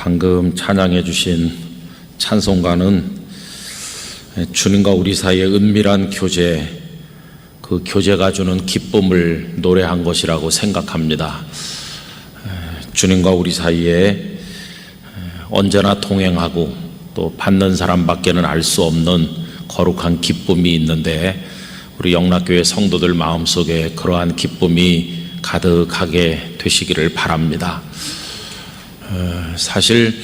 방금 찬양해 주신 찬송가는 주님과 우리 사이의 은밀한 교제, 그 교제가 주는 기쁨을 노래한 것이라고 생각합니다. 주님과 우리 사이에 언제나 동행하고 또 받는 사람밖에는 알 수 없는 거룩한 기쁨이 있는데, 우리 영락교회 성도들 마음속에 그러한 기쁨이 가득하게 되시기를 바랍니다. 사실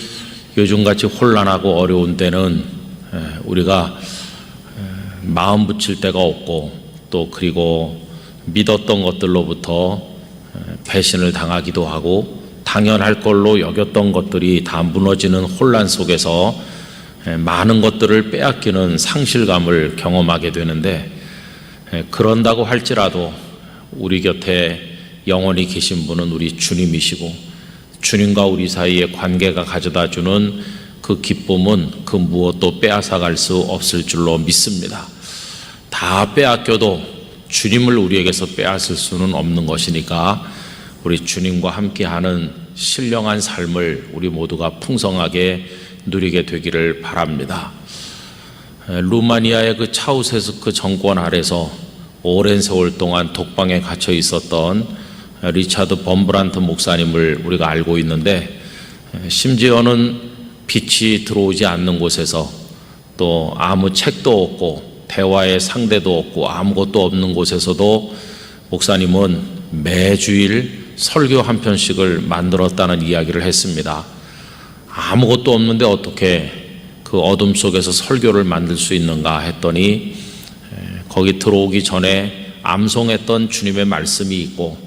요즘같이 혼란하고 어려운 때는 우리가 마음 붙일 데가 없고, 또 그리고 믿었던 것들로부터 배신을 당하기도 하고 당연할 걸로 여겼던 것들이 다 무너지는 혼란 속에서 많은 것들을 빼앗기는 상실감을 경험하게 되는데, 그런다고 할지라도 우리 곁에 영원히 계신 분은 우리 주님이시고, 주님과 우리 사이의 관계가 가져다주는 그 기쁨은 그 무엇도 빼앗아갈 수 없을 줄로 믿습니다. 다 빼앗겨도 주님을 우리에게서 빼앗을 수는 없는 것이니까 우리 주님과 함께하는 신령한 삶을 우리 모두가 풍성하게 누리게 되기를 바랍니다. 루마니아의 그 차우세스크 정권 아래서 오랜 세월 동안 독방에 갇혀 있었던 리차드 범브란트 목사님을 우리가 알고 있는데, 심지어는 빛이 들어오지 않는 곳에서, 또 아무 책도 없고 대화의 상대도 없고 아무것도 없는 곳에서도 목사님은 매주일 설교 한 편씩을 만들었다는 이야기를 했습니다. 아무것도 없는데 어떻게 그 어둠 속에서 설교를 만들 수 있는가 했더니, 거기 들어오기 전에 암송했던 주님의 말씀이 있고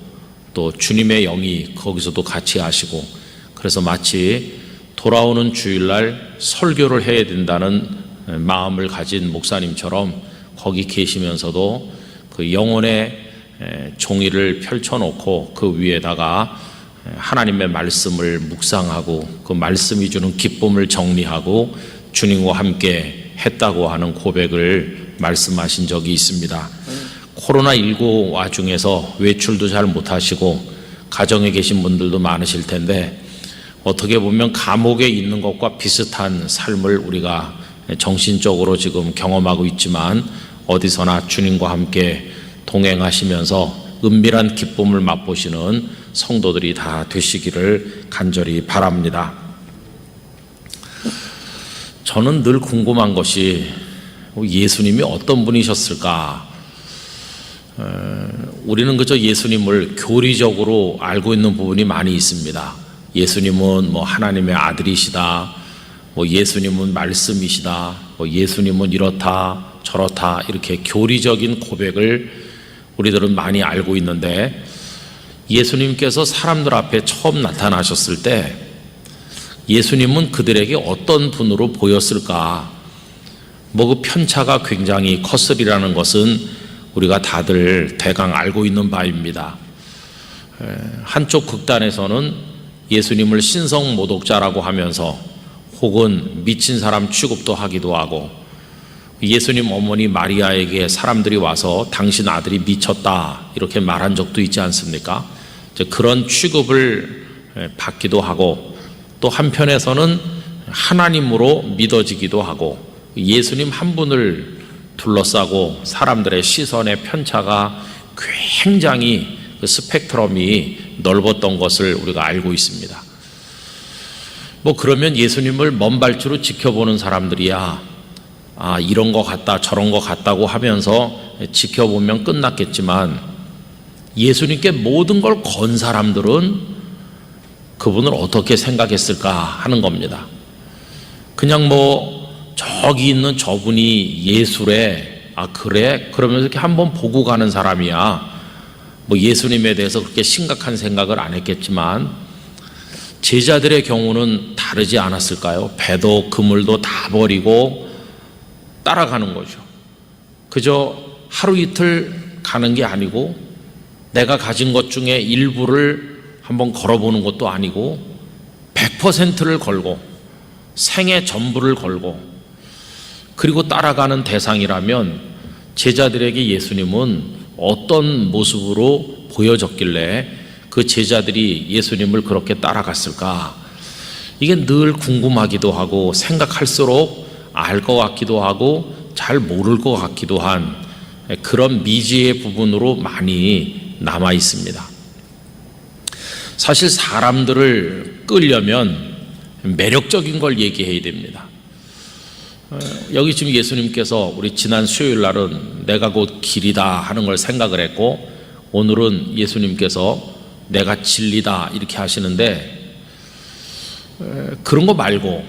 또 주님의 영이 거기서도 같이 하시고, 그래서 마치 돌아오는 주일날 설교를 해야 된다는 마음을 가진 목사님처럼 거기 계시면서도 그 영혼의 종이를 펼쳐놓고 그 위에다가 하나님의 말씀을 묵상하고 그 말씀이 주는 기쁨을 정리하고 주님과 함께 했다고 하는 고백을 말씀하신 적이 있습니다. 코로나19 와중에서 외출도 잘 못하시고 가정에 계신 분들도 많으실 텐데, 어떻게 보면 감옥에 있는 것과 비슷한 삶을 우리가 정신적으로 지금 경험하고 있지만, 어디서나 주님과 함께 동행하시면서 은밀한 기쁨을 맛보시는 성도들이 다 되시기를 간절히 바랍니다. 저는 늘 궁금한 것이 예수님이 어떤 분이셨을까? 우리는 그저 예수님을 교리적으로 알고 있는 부분이 많이 있습니다. 예수님은 하나님의 아들이시다, 예수님은 말씀이시다, 예수님은 이렇다 저렇다, 이렇게 교리적인 고백을 우리들은 많이 알고 있는데, 예수님께서 사람들 앞에 처음 나타나셨을 때 예수님은 그들에게 어떤 분으로 보였을까? 그 편차가 굉장히 컸으리라는 것은 우리가 다들 대강 알고 있는 바입니다. 한쪽 극단에서는 예수님을 신성모독자라고 하면서 혹은 미친 사람 취급도 하기도 하고, 예수님 어머니 마리아에게 사람들이 와서 당신 아들이 미쳤다 이렇게 말한 적도 있지 않습니까? 그런 취급을 받기도 하고, 또 한편에서는 하나님으로 믿어지기도 하고, 예수님 한 분을 둘러싸고 사람들의 시선의 편차가 굉장히 그 스펙트럼이 넓었던 것을 우리가 알고 있습니다. 그러면 예수님을 먼 발치로 지켜보는 사람들이야 이런 거 같다 저런 거 같다고 하면서 지켜보면 끝났겠지만, 예수님께 모든 걸 건 사람들은 그분을 어떻게 생각했을까 하는 겁니다. 그냥 저기 있는 저분이 예수래, 그래? 그러면서 이렇게 한번 보고 가는 사람이야. 예수님에 대해서 그렇게 심각한 생각을 안 했겠지만, 제자들의 경우는 다르지 않았을까요? 배도 그물도 다 버리고 따라가는 거죠. 그저 하루 이틀 가는 게 아니고, 내가 가진 것 중에 일부를 한번 걸어보는 것도 아니고 100%를 걸고 생애 전부를 걸고, 그리고 따라가는 대상이라면 제자들에게 예수님은 어떤 모습으로 보여졌길래 그 제자들이 예수님을 그렇게 따라갔을까? 이게 늘 궁금하기도 하고 생각할수록 알 것 같기도 하고 잘 모를 것 같기도 한 그런 미지의 부분으로 많이 남아 있습니다. 사실 사람들을 끌려면 매력적인 걸 얘기해야 됩니다. 여기 지금 예수님께서 우리 지난 수요일 날은 내가 곧 길이다 하는 걸 생각을 했고, 오늘은 예수님께서 내가 진리다 이렇게 하시는데, 그런 거 말고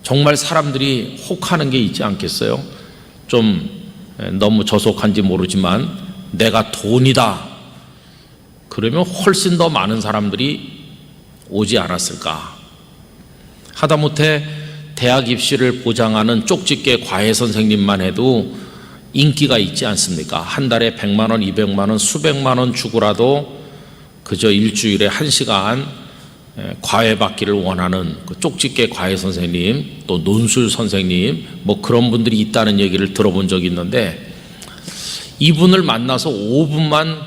정말 사람들이 혹하는 게 있지 않겠어요? 좀 너무 저속한지 모르지만 내가 돈이다 그러면 훨씬 더 많은 사람들이 오지 않았을까? 하다못해 대학 입시를 보장하는 쪽집게 과외 선생님만 해도 인기가 있지 않습니까? 한 달에 100만 원, 200만 원, 수백만 원 주고라도 그저 일주일에 1시간 과외 받기를 원하는 그 쪽집게 과외 선생님, 또 논술 선생님, 뭐 그런 분들이 있다는 얘기를 들어본 적이 있는데, 이분을 만나서 5분만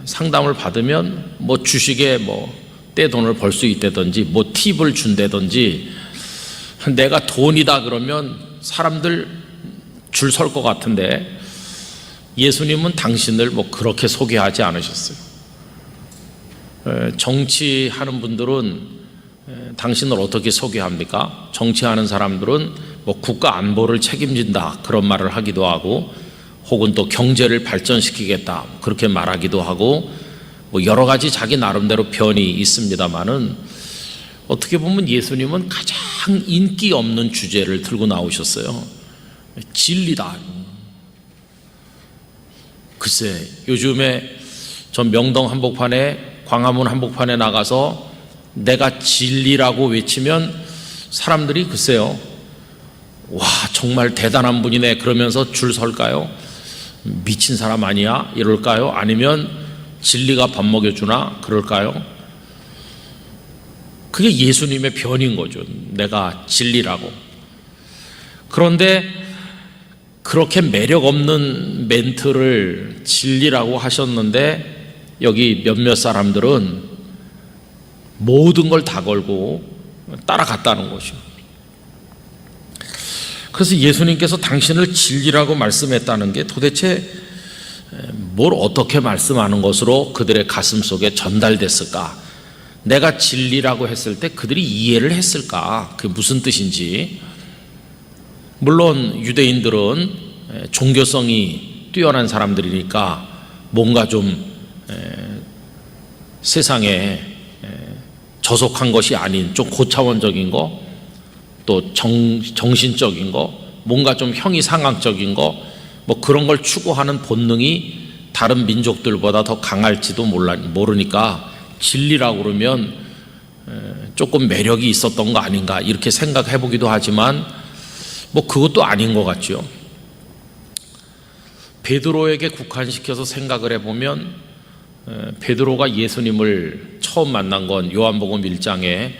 상담을 받으면 뭐 주식에 뭐 떼돈을 벌 수 있다든지 뭐 팁을 준다든지, 내가 돈이다 그러면 사람들 줄 설 것 같은데, 예수님은 당신을 뭐 그렇게 소개하지 않으셨어요. 정치하는 분들은 당신을 어떻게 소개합니까? 정치하는 사람들은 뭐 국가 안보를 책임진다 그런 말을 하기도 하고, 혹은 또 경제를 발전시키겠다 그렇게 말하기도 하고, 뭐 여러 가지 자기 나름대로 변이 있습니다만은, 어떻게 보면 예수님은 가장 인기 없는 주제를 들고 나오셨어요. 진리다. 글쎄, 요즘에 전 명동 한복판에, 광화문 한복판에 나가서 내가 진리라고 외치면 사람들이 글쎄요, 와 정말 대단한 분이네 그러면서 줄 설까요? 미친 사람 아니야? 이럴까요? 아니면 진리가 밥 먹여주나? 그럴까요? 그게 예수님의 변인 거죠. 내가 진리라고. 그런데 그렇게 매력 없는 멘트를 진리라고 하셨는데, 여기 몇몇 사람들은 모든 걸 다 걸고 따라갔다는 것이죠. 그래서 예수님께서 당신을 진리라고 말씀했다는 게 도대체 뭘 어떻게 말씀하는 것으로 그들의 가슴 속에 전달됐을까? 내가 진리라고 했을 때 그들이 이해를 했을까? 그게 무슨 뜻인지. 물론 유대인들은 종교성이 뛰어난 사람들이니까 뭔가 좀 세상에 저속한 것이 아닌 좀 고차원적인 거, 또 정신적인 거, 뭔가 좀 형이상학적인 거, 뭐 그런 걸 추구하는 본능이 다른 민족들보다 더 강할지도 모르니까 진리라고 그러면 조금 매력이 있었던 거 아닌가 이렇게 생각해 보기도 하지만, 뭐 그것도 아닌 것 같죠. 베드로에게 국한시켜서 생각을 해보면, 베드로가 예수님을 처음 만난 건 요한복음 1장에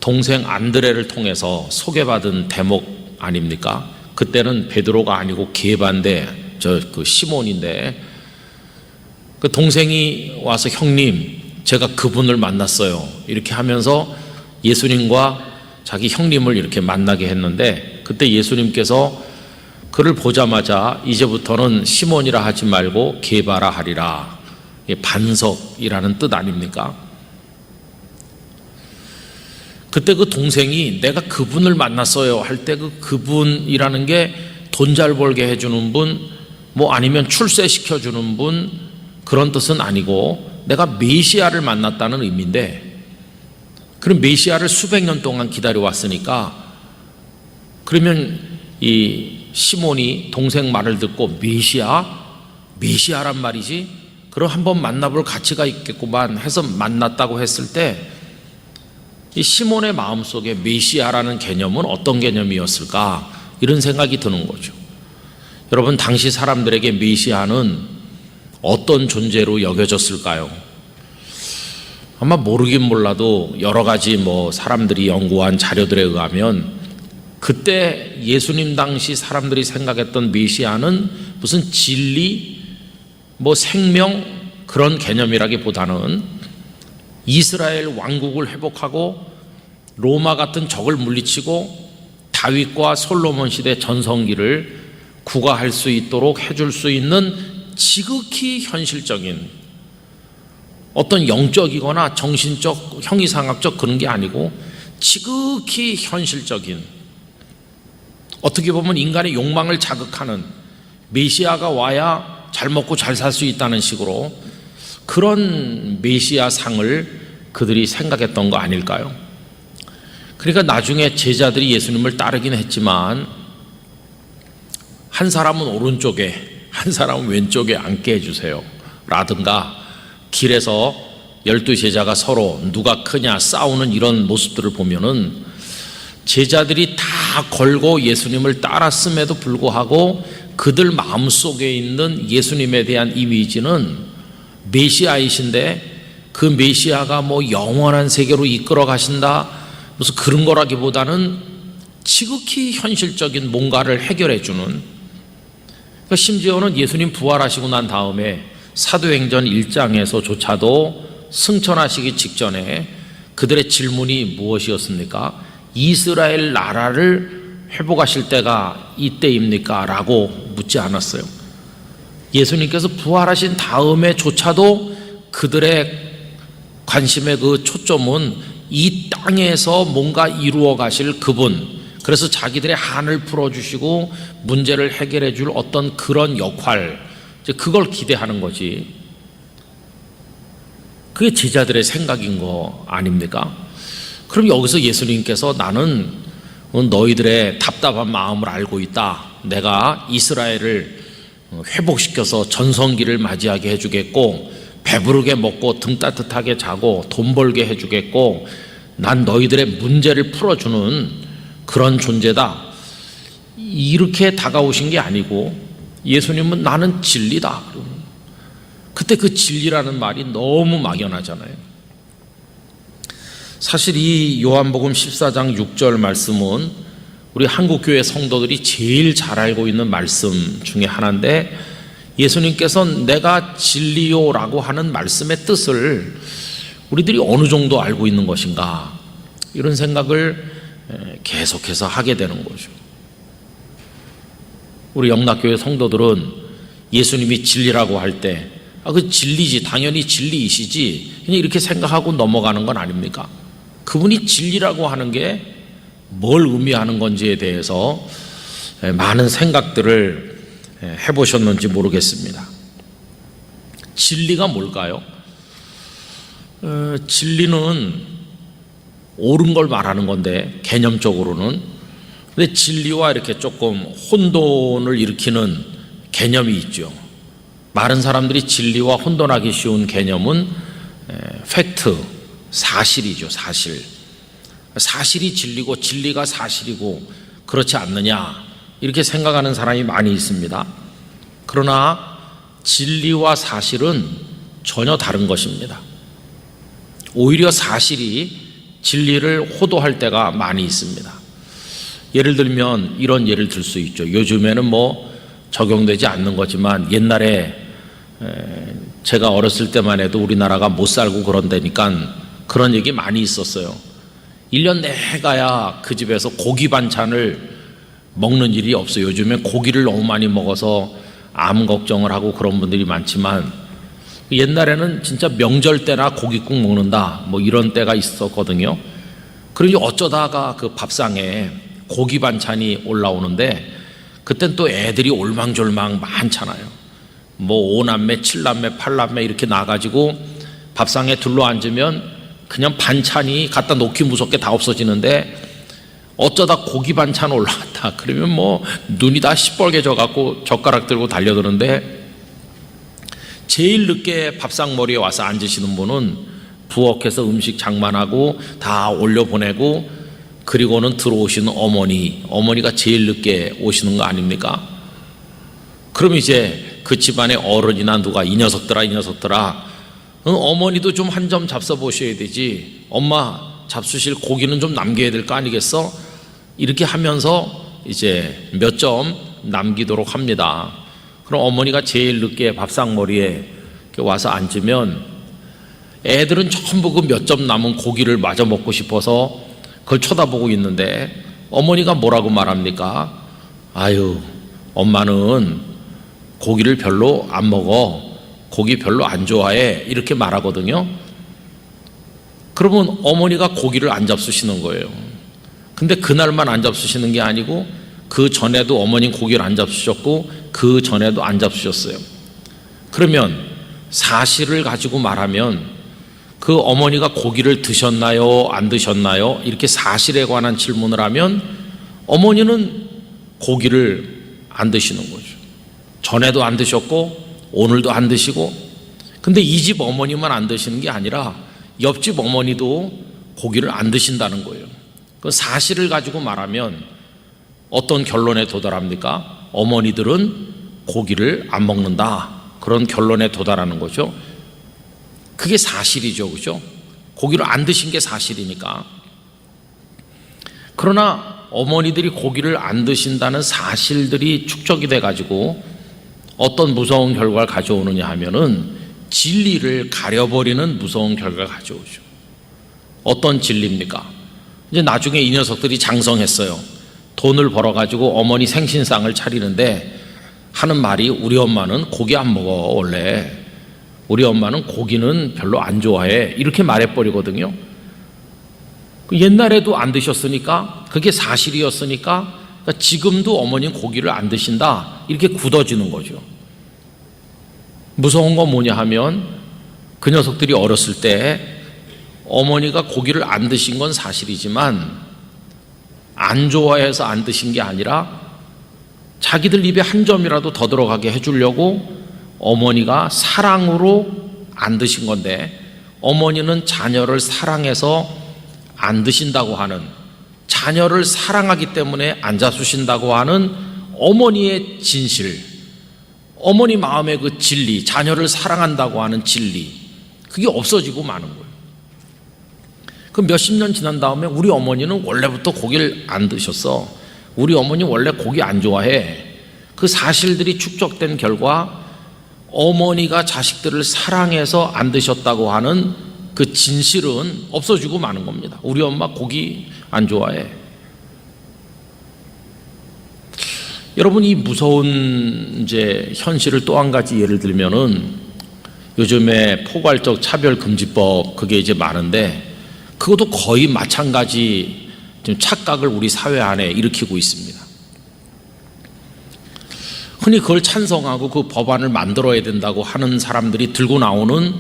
동생 안드레를 통해서 소개받은 대목 아닙니까? 그때는 베드로가 아니고 게바인데, 그 시몬인데, 그 동생이 와서 형님 제가 그분을 만났어요 이렇게 하면서 예수님과 자기 형님을 이렇게 만나게 했는데, 그때 예수님께서 그를 보자마자 이제부터는 시몬이라 하지 말고 게바라 하리라, 반석이라는 뜻 아닙니까? 그때 그 동생이 내가 그분을 만났어요 할 때 그분이라는 게 돈 잘 벌게 해주는 분, 뭐 아니면 출세시켜주는 분, 그런 뜻은 아니고 내가 메시아를 만났다는 의미인데, 그럼 메시아를 수백 년 동안 기다려왔으니까, 그러면 이 시몬이 동생 말을 듣고 메시아란 말이지? 그럼 한번 만나볼 가치가 있겠구만 해서 만났다고 했을 때, 이 시몬의 마음속에 메시아라는 개념은 어떤 개념이었을까? 이런 생각이 드는 거죠. 여러분, 당시 사람들에게 메시아는 어떤 존재로 여겨졌을까요? 아마 모르긴 몰라도 여러 가지 뭐 사람들이 연구한 자료들에 의하면, 그때 예수님 당시 사람들이 생각했던 메시아는 무슨 진리, 뭐 생명 그런 개념이라기보다는 이스라엘 왕국을 회복하고 로마 같은 적을 물리치고 다윗과 솔로몬 시대 전성기를 구가할 수 있도록 해줄 수 있는 지극히 현실적인 어떤 영적이거나 정신적, 형이상학적 그런 게 아니고 지극히 현실적인, 어떻게 보면 인간의 욕망을 자극하는, 메시아가 와야 잘 먹고 잘 살 수 있다는 식으로 그런 메시아 상을 그들이 생각했던 거 아닐까요? 그러니까 나중에 제자들이 예수님을 따르긴 했지만 한 사람은 오른쪽에 한 사람은 왼쪽에 앉게 해주세요 라든가, 길에서 12제자가 서로 누가 크냐 싸우는 이런 모습들을 보면은 제자들이 다 걸고 예수님을 따랐음에도 불구하고 그들 마음속에 있는 예수님에 대한 이미지는 메시아이신데, 그 메시아가 뭐 영원한 세계로 이끌어 가신다 무슨 그런 거라기보다는 지극히 현실적인 뭔가를 해결해 주는, 그러니까 심지어는 예수님 부활하시고 난 다음에 사도행전 1장에서조차도 승천하시기 직전에 그들의 질문이 무엇이었습니까? 이스라엘 나라를 회복하실 때가 이때입니까? 라고 묻지 않았어요. 예수님께서 부활하신 다음에조차도 그들의 관심의 그 초점은 이 땅에서 뭔가 이루어 가실 그분, 그래서 자기들의 한을 풀어주시고 문제를 해결해 줄 어떤 그런 역할, 그걸 기대하는 거지. 그게 제자들의 생각인 거 아닙니까? 그럼 여기서 예수님께서 나는 너희들의 답답한 마음을 알고 있다. 내가 이스라엘을 회복시켜서 전성기를 맞이하게 해주겠고, 배부르게 먹고 등 따뜻하게 자고 돈 벌게 해주겠고, 난 너희들의 문제를 풀어주는 그런 존재다. 이렇게 다가오신 게 아니고 예수님은 나는 진리다. 그때 그 진리라는 말이 너무 막연하잖아요. 사실 이 요한복음 14장 6절 말씀은 우리 한국교회 성도들이 제일 잘 알고 있는 말씀 중에 하나인데, 예수님께서 내가 진리요라고 하는 말씀의 뜻을 우리들이 어느 정도 알고 있는 것인가, 이런 생각을 계속해서 하게 되는 거죠. 우리 영락교회 성도들은 예수님이 진리라고 할 때 그 진리지, 당연히 진리이시지, 그냥 이렇게 생각하고 넘어가는 건 아닙니까? 그분이 진리라고 하는 게 뭘 의미하는 건지에 대해서 많은 생각들을 해보셨는지 모르겠습니다. 진리가 뭘까요? 진리는 옳은 걸 말하는 건데, 개념적으로는. 근데 진리와 이렇게 조금 혼돈을 일으키는 개념이 있죠. 많은 사람들이 진리와 혼돈하기 쉬운 개념은 팩트, 사실이죠. 사실이 진리고 진리가 사실이고 그렇지 않느냐, 이렇게 생각하는 사람이 많이 있습니다. 그러나 진리와 사실은 전혀 다른 것입니다. 오히려 사실이 진리를 호도할 때가 많이 있습니다. 예를 들면 이런 예를 들 수 있죠. 요즘에는 뭐 적용되지 않는 거지만 옛날에 제가 어렸을 때만 해도 우리나라가 못 살고 그런다니까 그런 얘기 많이 있었어요. 1년 내가야 그 집에서 고기 반찬을 먹는 일이 없어요. 요즘엔 고기를 너무 많이 먹어서 암 걱정을 하고 그런 분들이 많지만, 옛날에는 진짜 명절 때나 고깃국 먹는다 뭐 이런 때가 있었거든요. 그러니 어쩌다가 그 밥상에 고기 반찬이 올라오는데, 그땐 또 애들이 올망졸망 많잖아요. 뭐 5남매, 7남매, 8남매 이렇게 나가지고 밥상에 둘러앉으면 그냥 반찬이 갖다 놓기 무섭게 다 없어지는데, 어쩌다 고기 반찬 올라왔다 그러면 뭐 눈이 다 시뻘게 져갖고 젓가락 들고 달려드는데, 제일 늦게 밥상머리에 와서 앉으시는 분은 부엌에서 음식 장만하고 다 올려보내고, 그리고는 들어오시는 어머니가 제일 늦게 오시는 거 아닙니까? 그럼 이제 그 집안의 어른이나 누가 이 녀석들아 어머니도 좀 한 점 잡숴 보셔야 되지, 엄마 잡수실 고기는 좀 남겨야 될 거 아니겠어? 이렇게 하면서 이제 몇 점 남기도록 합니다. 그럼 어머니가 제일 늦게 밥상머리에 와서 앉으면 애들은 전부 그 몇 점 남은 고기를 마저 먹고 싶어서 그걸 쳐다보고 있는데 어머니가 뭐라고 말합니까? 아유, 엄마는 고기를 별로 안 먹어. 고기 별로 안 좋아해. 이렇게 말하거든요. 그러면 어머니가 고기를 안 잡수시는 거예요. 근데 그날만 안 잡수시는 게 아니고 그 전에도 어머니는 고기를 안 잡수셨고 그 전에도 안 잡수셨어요. 그러면 사실을 가지고 말하면 그 어머니가 고기를 드셨나요? 안 드셨나요? 이렇게 사실에 관한 질문을 하면 어머니는 고기를 안 드시는 거죠. 전에도 안 드셨고 오늘도 안 드시고, 근데 이 집 어머니만 안 드시는 게 아니라 옆집 어머니도 고기를 안 드신다는 거예요. 그 사실을 가지고 말하면 어떤 결론에 도달합니까? 어머니들은 고기를 안 먹는다, 그런 결론에 도달하는 거죠. 그게 사실이죠, 그죠? 고기를 안 드신 게 사실이니까. 그러나 어머니들이 고기를 안 드신다는 사실들이 축적이 돼가지고 어떤 무서운 결과를 가져오느냐 하면은 진리를 가려버리는 무서운 결과를 가져오죠. 어떤 진리입니까? 이제 나중에 이 녀석들이 장성했어요. 돈을 벌어가지고 어머니 생신상을 차리는데 하는 말이, 우리 엄마는 고기 안 먹어. 원래 우리 엄마는 고기는 별로 안 좋아해. 이렇게 말해버리거든요. 옛날에도 안 드셨으니까, 그게 사실이었으니까, 그러니까 지금도 어머니는 고기를 안 드신다, 이렇게 굳어지는 거죠. 무서운 건 뭐냐 하면 그 녀석들이 어렸을 때 어머니가 고기를 안 드신 건 사실이지만 안 좋아해서 안 드신 게 아니라 자기들 입에 한 점이라도 더 들어가게 해주려고 어머니가 사랑으로 안 드신 건데, 어머니는 자녀를 사랑해서 안 드신다고 하는, 자녀를 사랑하기 때문에 안 잡수신다고 하는 어머니의 진실, 어머니 마음의 그 진리, 자녀를 사랑한다고 하는 진리, 그게 없어지고 마는 거예요. 그 몇십 년 지난 다음에 우리 어머니는 원래부터 고기를 안 드셨어. 우리 어머니 원래 고기 안 좋아해. 그 사실들이 축적된 결과 어머니가 자식들을 사랑해서 안 드셨다고 하는 그 진실은 없어지고 마는 겁니다. 우리 엄마 고기 안 좋아해. 여러분, 이 무서운 이제 현실을 또 한 가지 예를 들면은 요즘에 포괄적 차별금지법, 그게 이제 많은데 그것도 거의 마찬가지 지금 착각을 우리 사회 안에 일으키고 있습니다. 흔히 그걸 찬성하고 그 법안을 만들어야 된다고 하는 사람들이 들고 나오는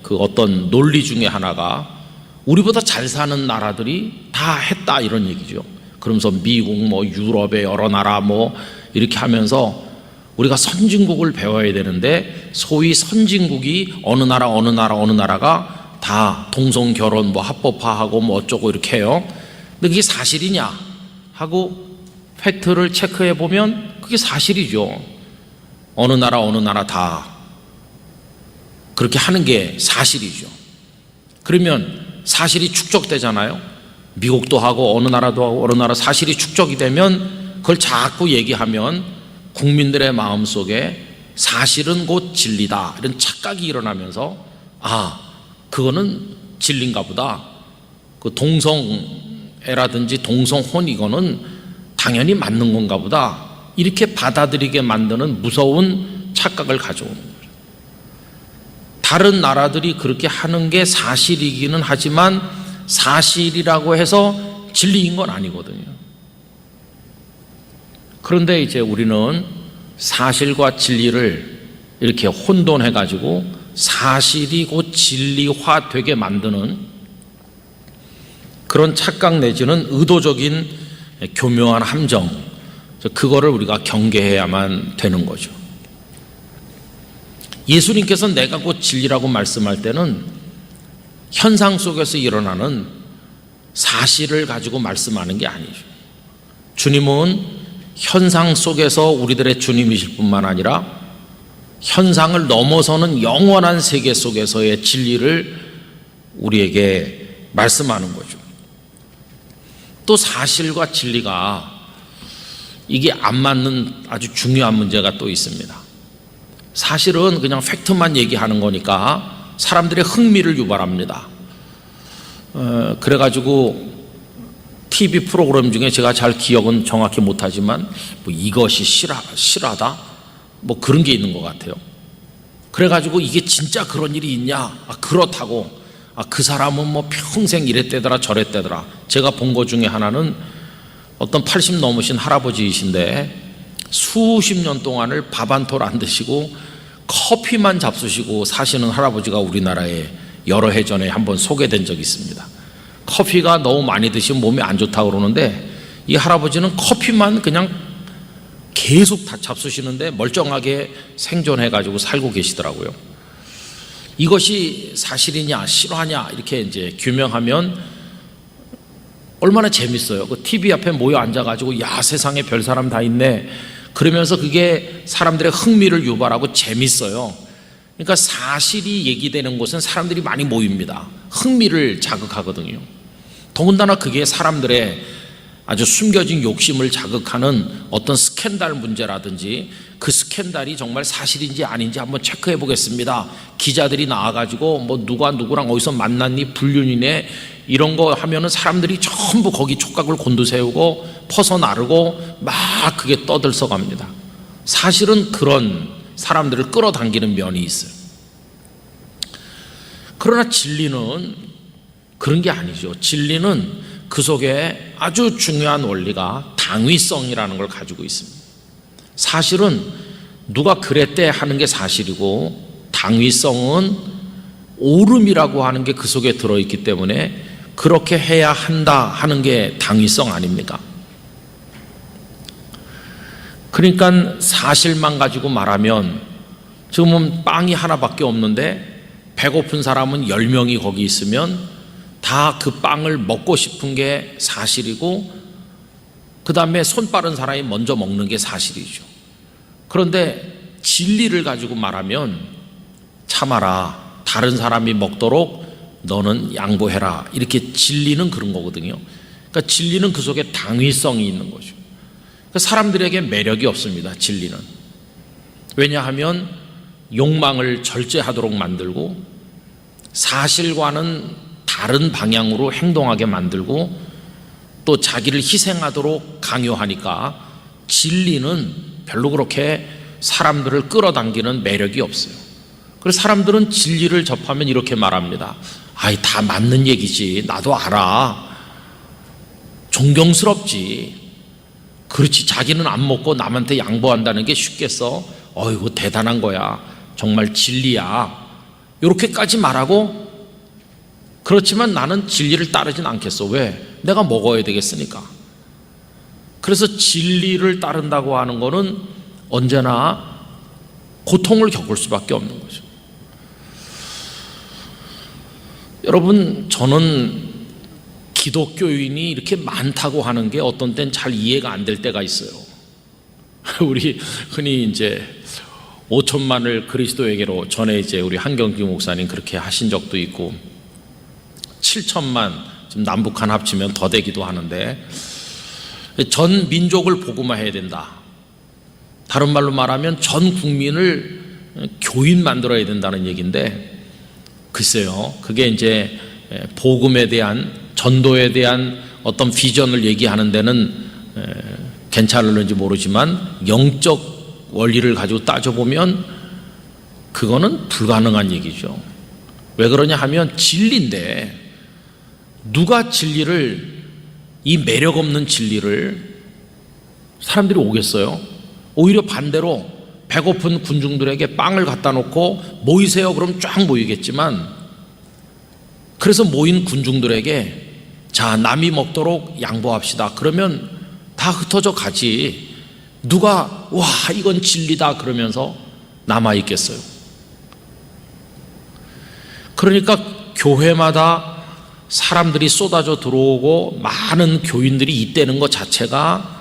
그 어떤 논리 중에 하나가, 우리보다 잘 사는 나라들이 다 했다, 이런 얘기죠. 그러면서 미국, 뭐 유럽의 여러 나라 뭐 이렇게 하면서 우리가 선진국을 배워야 되는데, 소위 선진국이 어느 나라가 다 동성 결혼 뭐 합법화하고 뭐 어쩌고 이렇게 해요. 근데 그게 사실이냐 하고 팩트를 체크해 보면 그게 사실이죠. 어느 나라 다 그렇게 하는 게 사실이죠. 그러면 사실이 축적되잖아요. 미국도 하고 어느 나라도 하고 어느 나라 사실이 축적이 되면 그걸 자꾸 얘기하면 국민들의 마음속에 사실은 곧 진리다, 이런 착각이 일어나면서, 아, 그거는 진리인가 보다, 그 동성애라든지 동성혼 이거는 당연히 맞는 건가 보다, 이렇게 받아들이게 만드는 무서운 착각을 가져오는 거예요. 다른 나라들이 그렇게 하는 게 사실이기는 하지만 사실이라고 해서 진리인 건 아니거든요. 그런데 이제 우리는 사실과 진리를 이렇게 혼돈해 가지고 사실이 곧 진리화 되게 만드는 그런 착각 내지는 의도적인 교묘한 함정, 그거를 우리가 경계해야만 되는 거죠. 예수님께서 내가 곧 진리라고 말씀할 때는 현상 속에서 일어나는 사실을 가지고 말씀하는 게 아니죠. 주님은 현상 속에서 우리들의 주님이실 뿐만 아니라 현상을 넘어서는 영원한 세계 속에서의 진리를 우리에게 말씀하는 거죠. 또 사실과 진리가 이게 안 맞는 아주 중요한 문제가 또 있습니다. 사실은 그냥 팩트만 얘기하는 거니까 사람들의 흥미를 유발합니다. 그래가지고 TV 프로그램 중에 제가 잘 기억은 정확히 못하지만 뭐 이것이 실화다 뭐 그런 게 있는 것 같아요. 그래가지고 이게 진짜 그런 일이 있냐? 그렇다고. 그 사람은 뭐 평생 이랬대더라 저랬대더라. 제가 본 것 중에 하나는 어떤 80 넘으신 할아버지이신데 수십 년 동안을 밥 한 톨 안 드시고 커피만 잡수시고 사시는 할아버지가 우리나라에 여러 해 전에 한번 소개된 적이 있습니다. 커피가 너무 많이 드시면 몸에 안 좋다고 그러는데 이 할아버지는 커피만 그냥 계속 다 잡수시는데 멀쩡하게 생존해가지고 살고 계시더라고요. 이것이 사실이냐 실화냐 이렇게 이제 규명하면 얼마나 재밌어요. 그 TV 앞에 모여 앉아가지고 야 세상에 별 사람 다 있네 그러면서 그게 사람들의 흥미를 유발하고 재밌어요. 그러니까 사실이 얘기되는 곳은 사람들이 많이 모입니다. 흥미를 자극하거든요. 더군다나 그게 사람들의 아주 숨겨진 욕심을 자극하는 어떤 스캔들 문제라든지 그 스캔들이 정말 사실인지 아닌지 한번 체크해 보겠습니다. 기자들이 나와가지고 뭐 누가 누구랑 어디서 만났니 불륜이네 이런 거 하면은 사람들이 전부 거기 촉각을 곤두세우고 퍼서 나르고 막 그게 떠들썩합니다. 사실은 그런 사람들을 끌어당기는 면이 있어요. 그러나 진리는 그런 게 아니죠. 진리는 그 속에 아주 중요한 원리가 당위성이라는 걸 가지고 있습니다. 사실은 누가 그랬대 하는 게 사실이고 당위성은 옳음이라고 하는 게 그 속에 들어있기 때문에 그렇게 해야 한다 하는 게 당위성 아닙니까? 그러니까 사실만 가지고 말하면 지금은 빵이 하나밖에 없는데 배고픈 사람은 10명이 거기 있으면 다 그 빵을 먹고 싶은 게 사실이고 그 다음에 손 빠른 사람이 먼저 먹는 게 사실이죠. 그런데 진리를 가지고 말하면 참아라 다른 사람이 먹도록 너는 양보해라 이렇게 진리는 그런 거거든요. 그러니까 진리는 그 속에 당위성이 있는 거죠. 그러니까 사람들에게 매력이 없습니다. 진리는. 왜냐하면 욕망을 절제하도록 만들고 사실과는 다른 방향으로 행동하게 만들고 또 자기를 희생하도록 강요하니까 진리는 별로 그렇게 사람들을 끌어당기는 매력이 없어요. 그래서 사람들은 진리를 접하면 이렇게 말합니다. 아이 다 맞는 얘기지 나도 알아 존경스럽지 그렇지 자기는 안 먹고 남한테 양보한다는 게 쉽겠어 어이구 대단한 거야 정말 진리야 이렇게까지 말하고 그렇지만 나는 진리를 따르진 않겠어. 왜? 내가 먹어야 되겠으니까. 그래서 진리를 따른다고 하는 거는 언제나 고통을 겪을 수밖에 없는 거죠. 여러분 저는 기독교인이 이렇게 많다고 하는 게 어떤 땐 잘 이해가 안 될 때가 있어요. 우리 흔히 이제 5천만을 그리스도에게로 전에 이제 우리 한경기 목사님 그렇게 하신 적도 있고 7천만 지금 남북한 합치면 더 되기도 하는데 전 민족을 복음화해야 된다. 다른 말로 말하면 전 국민을 교인 만들어야 된다는 얘기인데 글쎄요 그게 이제 복음에 대한 전도에 대한 어떤 비전을 얘기하는 데는 괜찮을는지 모르지만 영적 원리를 가지고 따져보면 그거는 불가능한 얘기죠. 왜 그러냐 하면 진리인데 누가 진리를 이 매력 없는 진리를 사람들이 오겠어요? 오히려 반대로 배고픈 군중들에게 빵을 갖다 놓고 모이세요 그럼 쫙 모이겠지만 그래서 모인 군중들에게 자 남이 먹도록 양보합시다 그러면 다 흩어져 가지 누가 와 이건 진리다 그러면서 남아있겠어요? 그러니까 교회마다 사람들이 쏟아져 들어오고 많은 교인들이 있다는 것 자체가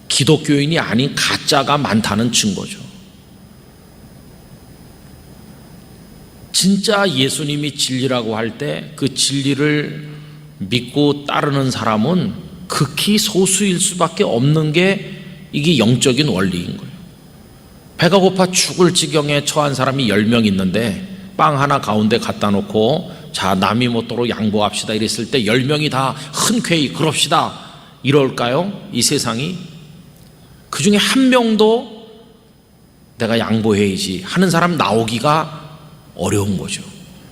기독교인이 아닌 가짜가 많다는 증거죠. 진짜 예수님이 진리라고 할 때 그 진리를 믿고 따르는 사람은 극히 소수일 수밖에 없는 게 이게 영적인 원리인 거예요. 배가 고파 죽을 지경에 처한 사람이 10명 있는데 빵 하나 가운데 갖다 놓고 자, 남이 못도록 양보합시다 이랬을 때 10명이 다 흔쾌히 그럽시다 이럴까요? 이 세상이? 그 중에 한 명도 내가 양보해야지 하는 사람 나오기가 어려운 거죠.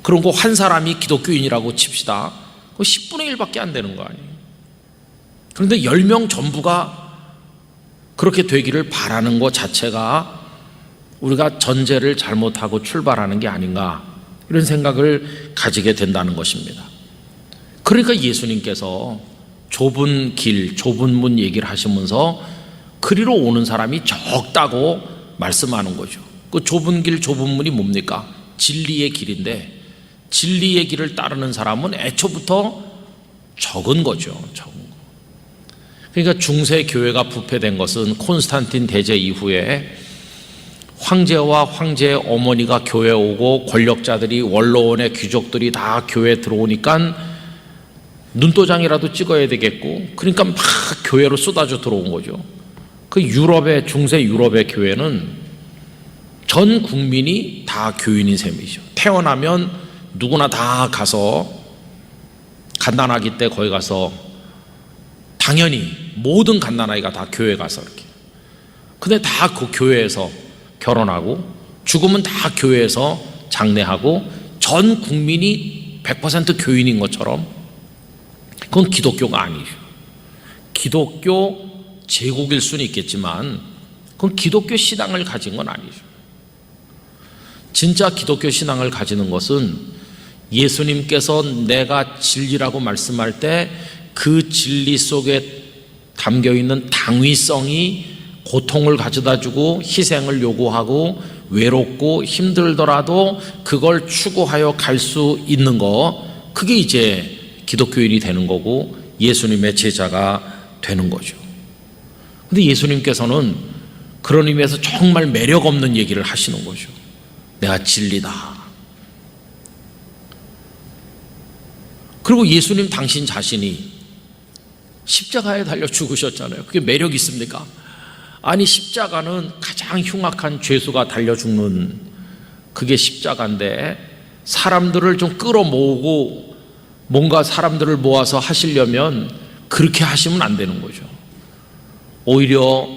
그런 거 한 사람이 기독교인이라고 칩시다. 그 10분의 1밖에 안 되는 거 아니에요. 그런데 10명 전부가 그렇게 되기를 바라는 것 자체가 우리가 전제를 잘못하고 출발하는 게 아닌가, 이런 생각을 가지게 된다는 것입니다. 그러니까 예수님께서 좁은 길, 좁은 문 얘기를 하시면서 그리로 오는 사람이 적다고 말씀하는 거죠. 그 좁은 길, 좁은 문이 뭡니까? 진리의 길인데, 진리의 길을 따르는 사람은 애초부터 적은 거죠. 적은 거. 그러니까 중세 교회가 부패된 것은 콘스탄틴 대제 이후에 황제와 황제의 어머니가 교회에 오고 권력자들이, 원로원의 귀족들이 다 교회에 들어오니까 눈도장이라도 찍어야 되겠고, 그러니까 막 교회로 쏟아져 들어온 거죠. 그 유럽의, 중세 유럽의 교회는 전 국민이 다 교인인 셈이죠. 태어나면 누구나 다 가서 갓난아기 때 거기 가서 당연히 모든 갓난아이가 다 교회 가서 이렇게. 근데 다 그 교회에서 결혼하고 죽으면 다 교회에서 장례하고 전 국민이 100% 교인인 것처럼, 그건 기독교가 아니죠. 기독교 제국일 수는 있겠지만 그건 기독교 신앙을 가진 건 아니죠. 진짜 기독교 신앙을 가지는 것은 예수님께서 내가 진리라고 말씀할 때 그 진리 속에 담겨있는 당위성이 고통을 가져다주고 희생을 요구하고 외롭고 힘들더라도 그걸 추구하여 갈 수 있는 거, 그게 이제 기독교인이 되는 거고 예수님의 제자가 되는 거죠. 근데 예수님께서는 그런 의미에서 정말 매력 없는 얘기를 하시는 거죠. 내가 진리다. 그리고 예수님 당신 자신이 십자가에 달려 죽으셨잖아요. 그게 매력 있습니까? 아니, 십자가는 가장 흉악한 죄수가 달려 죽는 그게 십자가인데, 사람들을 좀 끌어모으고 뭔가 사람들을 모아서 하시려면 그렇게 하시면 안 되는 거죠. 오히려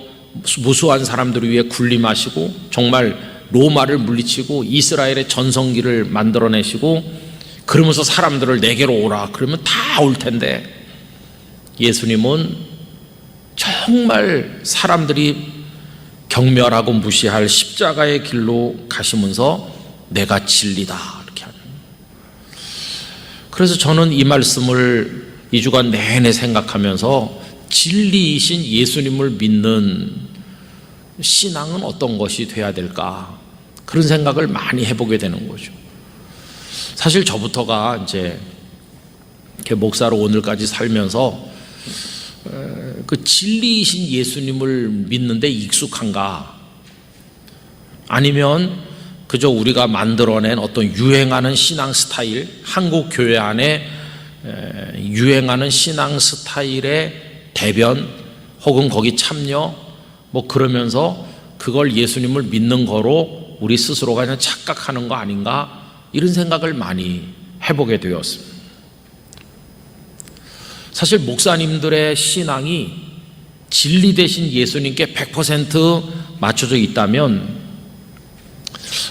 무수한 사람들을 위해 군림하시고 정말 로마를 물리치고 이스라엘의 전성기를 만들어내시고, 그러면서 사람들을 내게로 오라 그러면 다 올 텐데, 예수님은 정말 사람들이 경멸하고 무시할 십자가의 길로 가시면서 내가 진리다 이렇게 하는. 그래서 저는 이 말씀을 2주간 내내 생각하면서 진리이신 예수님을 믿는 신앙은 어떤 것이 돼야 될까, 그런 생각을 많이 해보게 되는 거죠. 사실 저부터가 이제 이렇게 목사로 오늘까지 살면서 그 진리이신 예수님을 믿는데 익숙한가, 아니면 그저 우리가 만들어낸 어떤 유행하는 신앙 스타일, 한국 교회 안에 유행하는 신앙 스타일의 대변 혹은 거기 참여 뭐 그러면서 그걸 예수님을 믿는 거로 우리 스스로가 그냥 착각하는 거 아닌가, 이런 생각을 많이 해보게 되었습니다. 사실 목사님들의 신앙이 진리 대신 예수님께 100% 맞춰져 있다면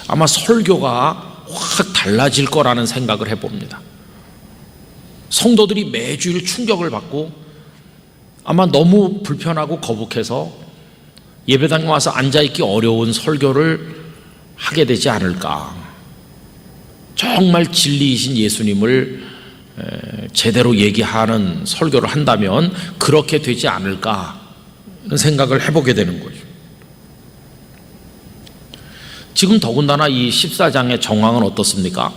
아마 설교가 확 달라질 거라는 생각을 해봅니다. 성도들이 매주일 충격을 받고 아마 너무 불편하고 거북해서 예배당에 와서 앉아있기 어려운 설교를 하게 되지 않을까. 정말 진리이신 예수님을 제대로 얘기하는 설교를 한다면 그렇게 되지 않을까 생각을 해보게 되는 거죠. 지금 더군다나 이 14장의 정황은 어떻습니까?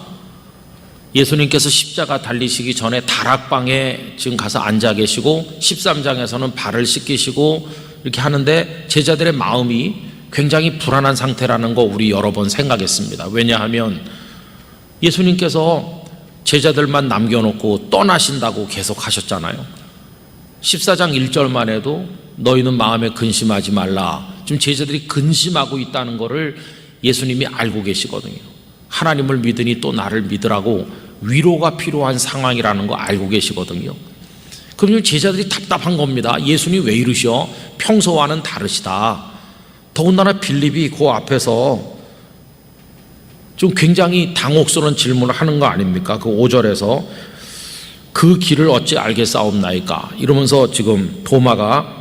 예수님께서 십자가 달리시기 전에 다락방에 지금 가서 앉아 계시고 13장에서는 발을 씻기시고 이렇게 하는데 제자들의 마음이 굉장히 불안한 상태라는 거 우리 여러 번 생각했습니다. 왜냐하면 예수님께서 제자들만 남겨놓고 떠나신다고 계속 하셨잖아요. 14장 1절만 해도 너희는 마음에 근심하지 말라. 지금 제자들이 근심하고 있다는 것을 예수님이 알고 계시거든요. 하나님을 믿으니 또 나를 믿으라고 위로가 필요한 상황이라는 거 알고 계시거든요. 그럼 제자들이 답답한 겁니다. 예수님 왜 이러셔? 평소와는 다르시다. 더군다나 빌립이 그 앞에서 좀 굉장히 당혹스러운 질문을 하는 거 아닙니까? 그 5절에서 그 길을 어찌 알겠사옵나이까? 이러면서 지금 도마가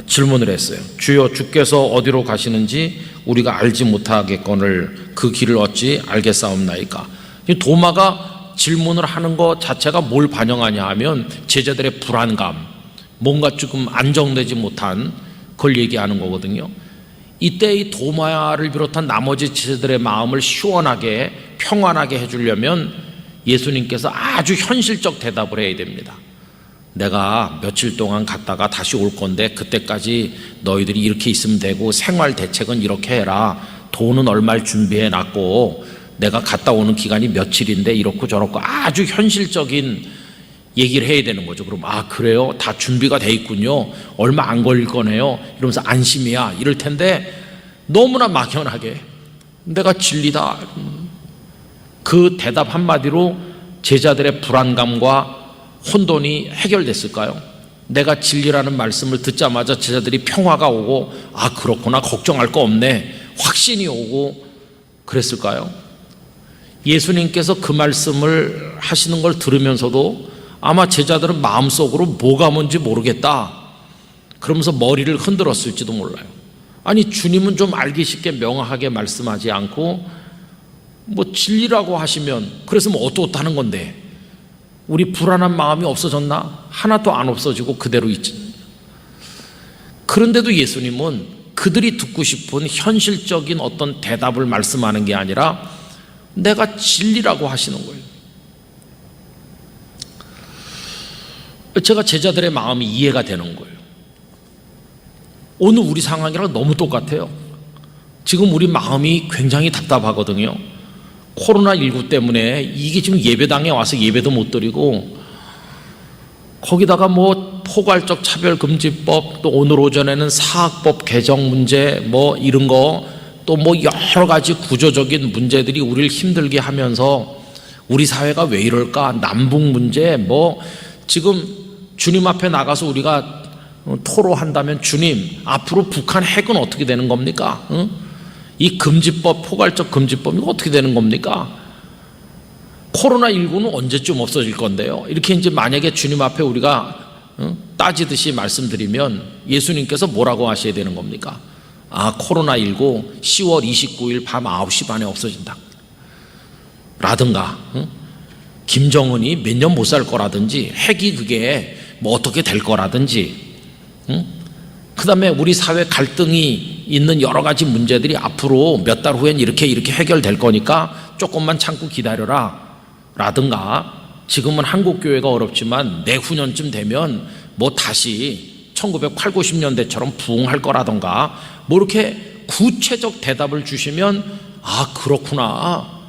질문을 했어요. 주여, 주께서 어디로 가시는지 우리가 알지 못하겠거늘 그 길을 어찌 알겠사옵나이까? 도마가 질문을 하는 것 자체가 뭘 반영하냐 하면 제자들의 불안감, 뭔가 조금 안정되지 못한 걸 얘기하는 거거든요. 이때 이 도마를 비롯한 나머지 제자들의 마음을 시원하게 평안하게 해주려면 예수님께서 아주 현실적 대답을 해야 됩니다. 내가 며칠 동안 갔다가 다시 올 건데 그때까지 너희들이 이렇게 있으면 되고 생활 대책은 이렇게 해라. 돈은 얼마를 준비해 놨고 내가 갔다 오는 기간이 며칠인데 이렇고 저렇고 아주 현실적인 얘기를 해야 되는 거죠. 그럼 그래요? 다 준비가 돼 있군요. 얼마 안 걸릴 거네요. 이러면서 안심이야. 이럴 텐데 너무나 막연하게 내가 진리다. 그 대답 한마디로 제자들의 불안감과 혼돈이 해결됐을까요? 내가 진리라는 말씀을 듣자마자 제자들이 평화가 오고 그렇구나, 걱정할 거 없네, 확신이 오고 그랬을까요? 예수님께서 그 말씀을 하시는 걸 들으면서도 아마 제자들은 마음속으로 뭐가 뭔지 모르겠다 그러면서 머리를 흔들었을지도 몰라요. 아니, 주님은 좀 알기 쉽게 명확하게 말씀하지 않고 뭐 진리라고 하시면 그래서 뭐 어떻다는 건데 우리 불안한 마음이 없어졌나? 하나도 안 없어지고 그대로 있지. 그런데도 예수님은 그들이 듣고 싶은 현실적인 어떤 대답을 말씀하는 게 아니라 내가 진리라고 하시는 거예요. 제가 제자들의 마음이 이해가 되는 거예요. 오늘 우리 상황이랑 너무 똑같아요. 지금 우리 마음이 굉장히 답답하거든요. 코로나19 때문에 이게 지금 예배당에 와서 예배도 못 드리고 거기다가 뭐 포괄적 차별금지법, 또 오늘 오전에는 사학법 개정 문제 뭐 이런 거, 또 뭐 여러 가지 구조적인 문제들이 우리를 힘들게 하면서 우리 사회가 왜 이럴까? 남북 문제 뭐 지금 주님 앞에 나가서 우리가 토로한다면 주님, 앞으로 북한 핵은 어떻게 되는 겁니까? 이 금지법, 포괄적 금지법 이거 어떻게 되는 겁니까? 코로나19는 언제쯤 없어질 건데요? 이렇게 이제 만약에 주님 앞에 우리가 따지듯이 말씀드리면 예수님께서 뭐라고 하셔야 되는 겁니까? 코로나19 10월 29일 밤 9시 반에 없어진다 라든가 김정은이 몇 년 못 살 거라든지 핵이 그게 뭐 어떻게 될 거라든지 그 다음에 우리 사회 갈등이 있는 여러 가지 문제들이 앞으로 몇 달 후엔 이렇게 해결될 거니까 조금만 참고 기다려라 라든가, 지금은 한국교회가 어렵지만 내후년쯤 되면 뭐 다시 1980, 90년대처럼 부흥할 거라든가 뭐 이렇게 구체적 대답을 주시면 그렇구나,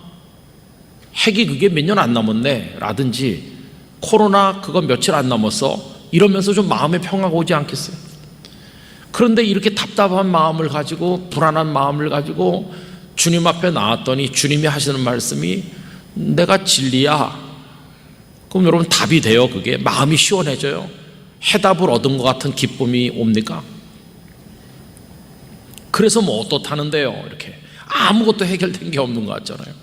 핵이 그게 몇 년 안 남았네 라든지 코로나 그거 며칠 안 남았어 이러면서 좀 마음의 평화가 오지 않겠어요? 그런데 이렇게 답답한 마음을 가지고 불안한 마음을 가지고 주님 앞에 나왔더니 주님이 하시는 말씀이 내가 진리야. 그럼 여러분 답이 돼요. 그게 마음이 시원해져요. 해답을 얻은 것 같은 기쁨이 옵니까? 그래서 뭐 어떻다는데요? 이렇게 아무것도 해결된 게 없는 것 같잖아요.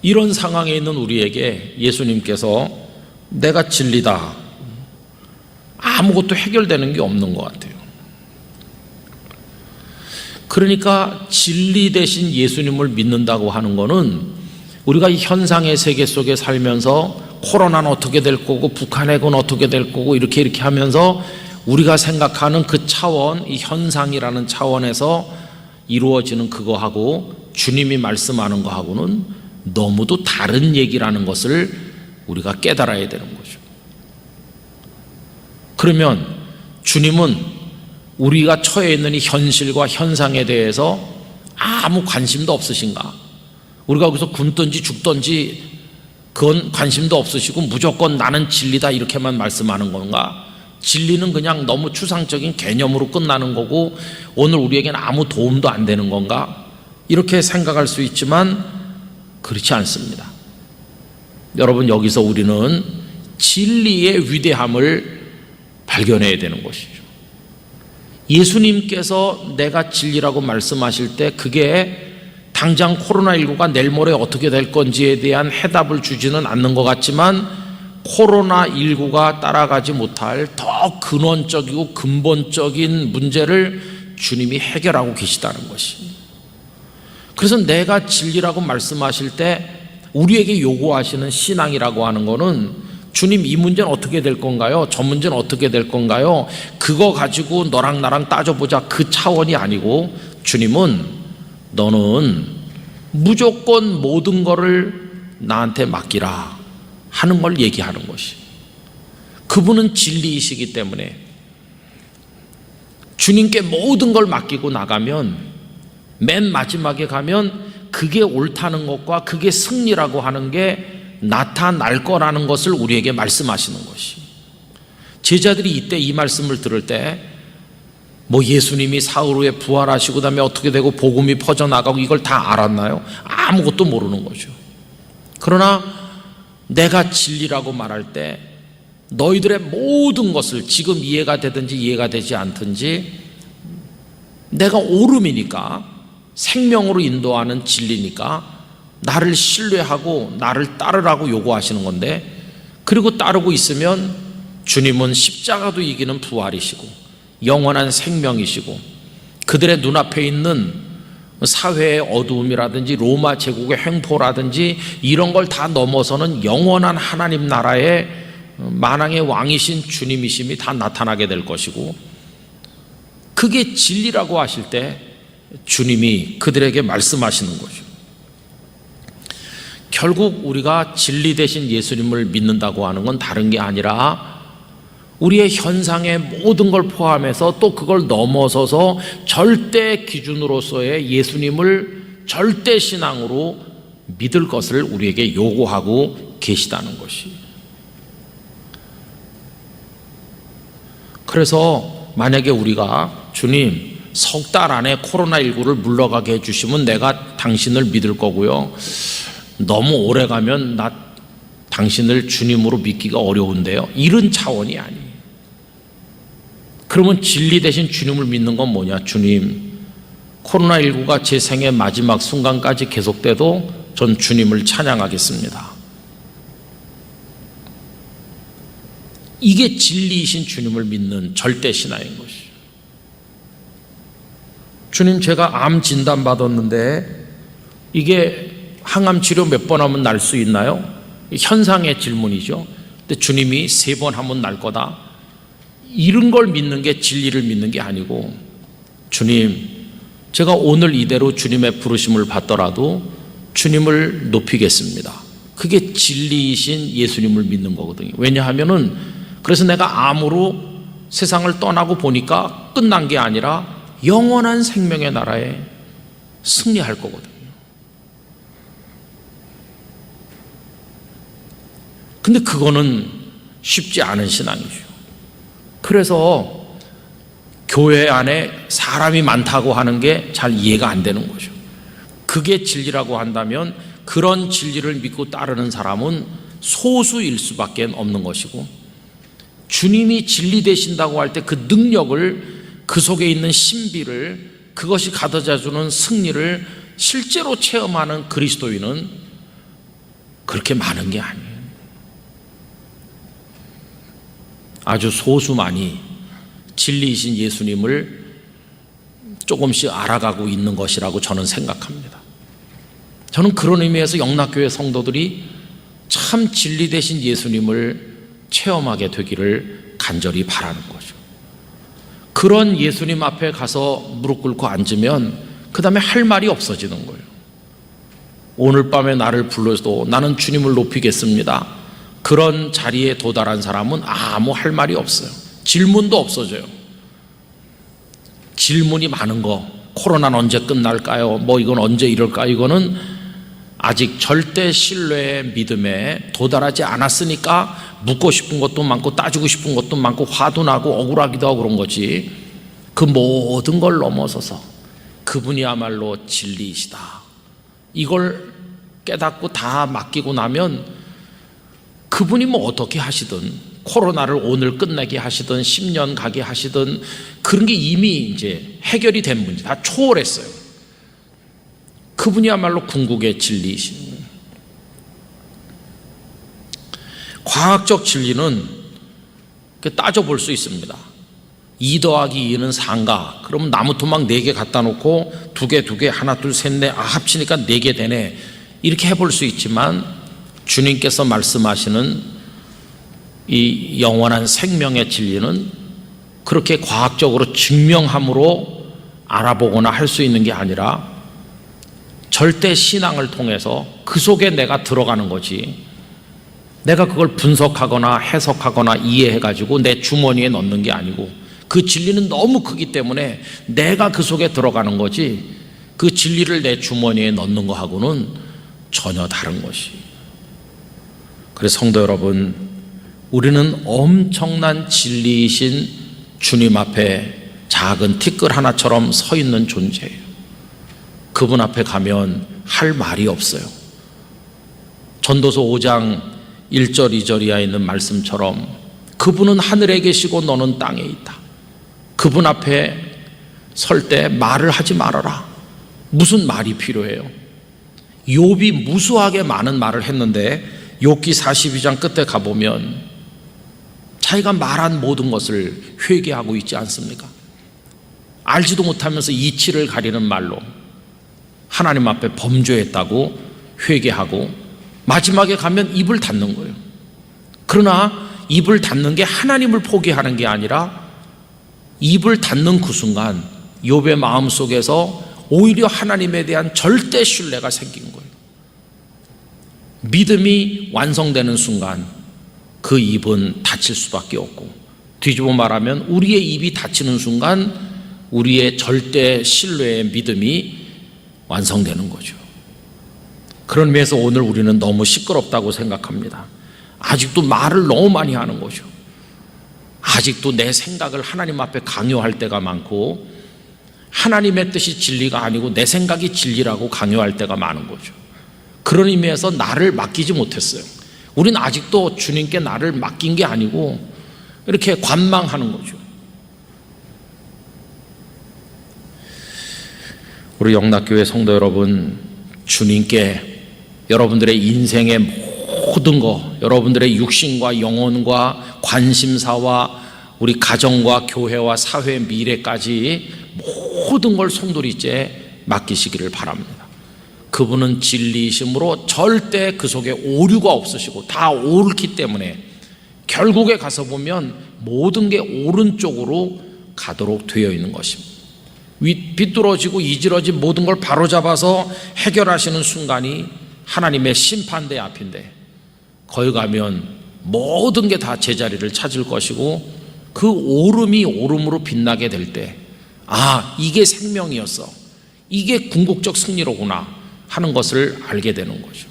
이런 상황에 있는 우리에게 예수님께서 내가 진리다, 아무것도 해결되는 게 없는 것 같아요. 그러니까 진리 대신 예수님을 믿는다고 하는 것은 우리가 이 현상의 세계 속에 살면서 코로나는 어떻게 될 거고 북한 핵은 어떻게 될 거고 이렇게 하면서 우리가 생각하는 그 차원, 이 현상이라는 차원에서 이루어지는 그거하고 주님이 말씀하는 거하고는 너무도 다른 얘기라는 것을 우리가 깨달아야 되는 거죠. 그러면 주님은 우리가 처해 있는 이 현실과 현상에 대해서 아무 관심도 없으신가? 우리가 거기서 굶든지 죽든지 그건 관심도 없으시고 무조건 나는 진리다 이렇게만 말씀하는 건가? 진리는 그냥 너무 추상적인 개념으로 끝나는 거고 오늘 우리에게는 아무 도움도 안 되는 건가? 이렇게 생각할 수 있지만 그렇지 않습니다. 여러분, 여기서 우리는 진리의 위대함을 발견해야 되는 것이죠. 예수님께서 내가 진리라고 말씀하실 때 그게 당장 코로나19가 내일 모레 어떻게 될 건지에 대한 해답을 주지는 않는 것 같지만 코로나19가 따라가지 못할 더 근원적이고 근본적인 문제를 주님이 해결하고 계시다는 것입니다. 그래서 내가 진리라고 말씀하실 때 우리에게 요구하시는 신앙이라고 하는 것은 주님, 이 문제는 어떻게 될 건가요? 저 문제는 어떻게 될 건가요? 그거 가지고 너랑 나랑 따져보자, 그 차원이 아니고 주님은 너는 무조건 모든 거를 나한테 맡기라 하는 걸 얘기하는 것이. 그분은 진리이시기 때문에 주님께 모든 걸 맡기고 나가면 맨 마지막에 가면 그게 옳다는 것과 그게 승리라고 하는 게 나타날 거라는 것을 우리에게 말씀하시는 것이. 제자들이 이때 이 말씀을 들을 때 뭐 예수님이 사흘 후에 부활하시고 그다음에 어떻게 되고 복음이 퍼져나가고 이걸 다 알았나요? 아무것도 모르는 거죠. 그러나 내가 진리라고 말할 때 너희들의 모든 것을 지금 이해가 되든지 이해가 되지 않든지 내가 옳음이니까, 생명으로 인도하는 진리니까 나를 신뢰하고 나를 따르라고 요구하시는 건데, 그리고 따르고 있으면 주님은 십자가도 이기는 부활이시고 영원한 생명이시고 그들의 눈앞에 있는 사회의 어두움이라든지 로마 제국의 횡포라든지 이런 걸 다 넘어서는 영원한 하나님 나라의 만왕의 왕이신 주님이심이 다 나타나게 될 것이고, 그게 진리라고 하실 때 주님이 그들에게 말씀하시는 거죠. 결국 우리가 진리 되신 예수님을 믿는다고 하는 건 다른 게 아니라 우리의 현상의 모든 걸 포함해서 또 그걸 넘어서서 절대 기준으로서의 예수님을 절대 신앙으로 믿을 것을 우리에게 요구하고 계시다는 것이. 그래서 만약에 우리가 주님 석 달 안에 코로나19를 물러가게 해주시면 내가 당신을 믿을 거고요, 너무 오래 가면 나 당신을 주님으로 믿기가 어려운데요, 이런 차원이 아니에요. 그러면 진리 대신 주님을 믿는 건 뭐냐? 주님, 코로나19가 제 생의 마지막 순간까지 계속돼도 전 주님을 찬양하겠습니다. 이게 진리이신 주님을 믿는 절대 신앙인 것이죠. 주님, 제가 암 진단 받았는데 이게 항암 치료 몇 번 하면 날 수 있나요? 현상의 질문이죠. 근데 주님이 3번 하면 날 거다, 이런 걸 믿는 게 진리를 믿는 게 아니고, 주님, 제가 오늘 이대로 주님의 부르심을 받더라도 주님을 높이겠습니다. 그게 진리이신 예수님을 믿는 거거든요. 왜냐하면은 그래서 내가 암으로 세상을 떠나고 보니까 끝난 게 아니라 영원한 생명의 나라에 승리할 거거든요. 근데 그거는 쉽지 않은 신앙이죠. 그래서 교회 안에 사람이 많다고 하는 게 잘 이해가 안 되는 거죠. 그게 진리라고 한다면 그런 진리를 믿고 따르는 사람은 소수일 수밖에 없는 것이고, 주님이 진리 되신다고 할 때 그 능력을, 그 속에 있는 신비를, 그것이 가져다주는 승리를 실제로 체험하는 그리스도인은 그렇게 많은 게 아니에요. 아주 소수만이 진리이신 예수님을 조금씩 알아가고 있는 것이라고 저는 생각합니다. 저는 그런 의미에서 영락교회 성도들이 참 진리 되신 예수님을 체험하게 되기를 간절히 바라는 거죠. 그런 예수님 앞에 가서 무릎 꿇고 앉으면 그 다음에 할 말이 없어지는 거예요. 오늘 밤에 나를 불러도 나는 주님을 높이겠습니다. 그런 자리에 도달한 사람은 아무 할 말이 없어요. 질문도 없어져요. 질문이 많은 거, 코로나는 언제 끝날까요? 뭐 이건 언제 이럴까? 이거는 아직 절대 신뢰의 믿음에 도달하지 않았으니까 묻고 싶은 것도 많고 따지고 싶은 것도 많고 화도 나고 억울하기도 하고 그런 거지, 그 모든 걸 넘어서서 그분이야말로 진리이시다. 이걸 깨닫고 다 맡기고 나면 그분이 뭐 어떻게 하시든, 코로나를 오늘 끝내게 하시든 10년 가게 하시든, 그런 게 이미 이제 해결이 된 문제, 다 초월했어요. 그분이야말로 궁극의 진리이신 거예요. 과학적 진리는 따져볼 수 있습니다. 2 더하기 2는 4인가? 그러면 나무 토막 4개 갖다 놓고 2개, 하나, 둘, 셋, 넷, 합치니까 4개 되네. 이렇게 해볼 수 있지만 주님께서 말씀하시는 이 영원한 생명의 진리는 그렇게 과학적으로 증명함으로 알아보거나 할 수 있는 게 아니라 절대 신앙을 통해서 그 속에 내가 들어가는 거지, 내가 그걸 분석하거나 해석하거나 이해해가지고 내 주머니에 넣는 게 아니고, 그 진리는 너무 크기 때문에 내가 그 속에 들어가는 거지, 그 진리를 내 주머니에 넣는 거하고는 전혀 다른 것이. 그래서 성도 여러분, 우리는 엄청난 진리이신 주님 앞에 작은 티끌 하나처럼 서 있는 존재예요. 그분 앞에 가면 할 말이 없어요. 전도서 5장 1절 2절 이하에 있는 말씀처럼 그분은 하늘에 계시고 너는 땅에 있다. 그분 앞에 설 때 말을 하지 말아라. 무슨 말이 필요해요? 욥이 무수하게 많은 말을 했는데 욥기 42장 끝에 가보면 자기가 말한 모든 것을 회개하고 있지 않습니까? 알지도 못하면서 이치를 가리는 말로 하나님 앞에 범죄했다고 회개하고 마지막에 가면 입을 닫는 거예요. 그러나 입을 닫는 게 하나님을 포기하는 게 아니라 입을 닫는 그 순간 욥의 마음속에서 오히려 하나님에 대한 절대 신뢰가 생긴 거예요. 믿음이 완성되는 순간 그 입은 닫힐 수밖에 없고, 뒤집어 말하면 우리의 입이 닫히는 순간 우리의 절대 신뢰의 믿음이 완성되는 거죠. 그런 의미에서 오늘 우리는 너무 시끄럽다고 생각합니다. 아직도 말을 너무 많이 하는 거죠. 아직도 내 생각을 하나님 앞에 강요할 때가 많고, 하나님의 뜻이 진리가 아니고 내 생각이 진리라고 강요할 때가 많은 거죠. 그런 의미에서 나를 맡기지 못했어요. 우리는 아직도 주님께 나를 맡긴 게 아니고 이렇게 관망하는 거죠. 우리 영락교회 성도 여러분, 주님께 여러분들의 인생의 모든 거, 여러분들의 육신과 영혼과 관심사와 우리 가정과 교회와 사회의 미래까지 모든 걸 송두리째 맡기시기를 바랍니다. 그분은 진리이심으로 절대 그 속에 오류가 없으시고 다 옳기 때문에 결국에 가서 보면 모든 게 오른쪽으로 가도록 되어 있는 것입니다. 비뚤어지고 이지러진 모든 걸 바로잡아서 해결하시는 순간이 하나님의 심판대 앞인데, 거기 가면 모든 게 다 제자리를 찾을 것이고, 그 오름이 오름으로 빛나게 될 때, 아, 이게 생명이었어, 이게 궁극적 승리로구나 하는 것을 알게 되는 거죠.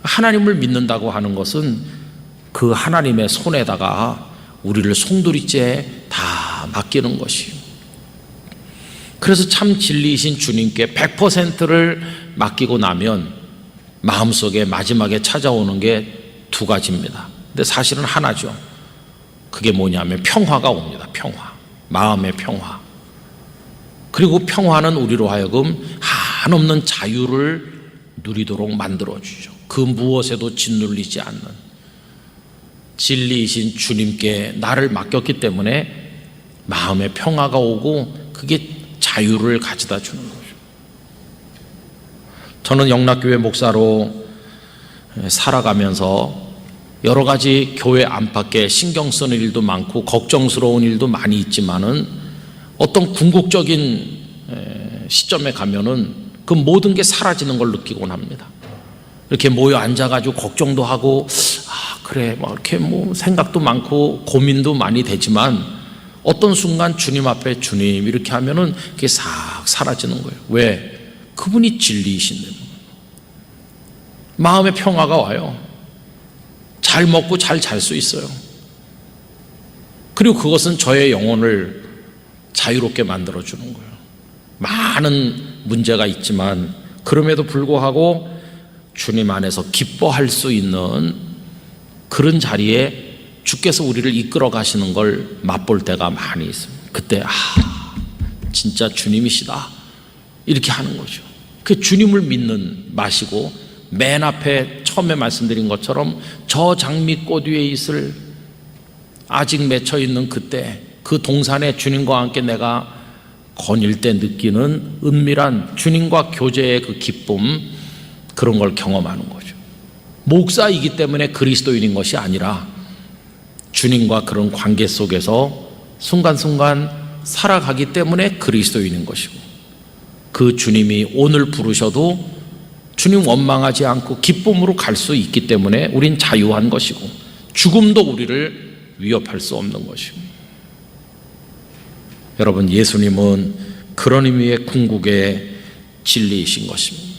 하나님을 믿는다고 하는 것은 그 하나님의 손에다가 우리를 송두리째 다 맡기는 것이에요. 그래서 참 진리이신 주님께 100%를 맡기고 나면 마음속에 마지막에 찾아오는 게 2가지입니다. 근데 사실은 하나죠. 그게 뭐냐면 평화가 옵니다. 평화, 마음의 평화. 그리고 평화는 우리로 하여금 한없는 자유를 누리도록 만들어주죠. 그 무엇에도 짓눌리지 않는 진리이신 주님께 나를 맡겼기 때문에 마음의 평화가 오고, 그게 자유를 가져다 주는 거죠. 저는 영락교회 목사로 살아가면서 여러 가지 교회 안팎에 신경 쓰는 일도 많고 걱정스러운 일도 많이 있지만은, 어떤 궁극적인 시점에 가면은 그 모든 게 사라지는 걸 느끼곤 합니다. 이렇게 모여 앉아가지고 걱정도 하고, 그래, 뭐 이렇게 뭐 생각도 많고 고민도 많이 되지만, 어떤 순간 주님 앞에 주님 이렇게 하면은 그게 싹 사라지는 거예요. 왜? 그분이 진리이신데. 마음의 평화가 와요. 잘 먹고 잘 잘 수 있어요. 그리고 그것은 저의 영혼을 자유롭게 만들어주는 거예요. 많은 문제가 있지만 그럼에도 불구하고 주님 안에서 기뻐할 수 있는 그런 자리에 주께서 우리를 이끌어 가시는 걸 맛볼 때가 많이 있습니다. 그때 진짜 주님이시다 이렇게 하는 거죠. 그 주님을 믿는 맛이고, 맨 앞에 처음에 말씀드린 것처럼 저 장미꽃 위에 있을 아직 맺혀 있는 그때 그 동산에 주님과 함께 내가 거닐 때 느끼는 은밀한 주님과 교제의 그 기쁨, 그런 걸 경험하는 거죠. 목사이기 때문에 그리스도인인 것이 아니라 주님과 그런 관계 속에서 순간순간 살아가기 때문에 그리스도인인 것이고, 그 주님이 오늘 부르셔도 주님 원망하지 않고 기쁨으로 갈 수 있기 때문에 우린 자유한 것이고, 죽음도 우리를 위협할 수 없는 것이고. 여러분, 예수님은 그런 의미의 궁극의 진리이신 것입니다.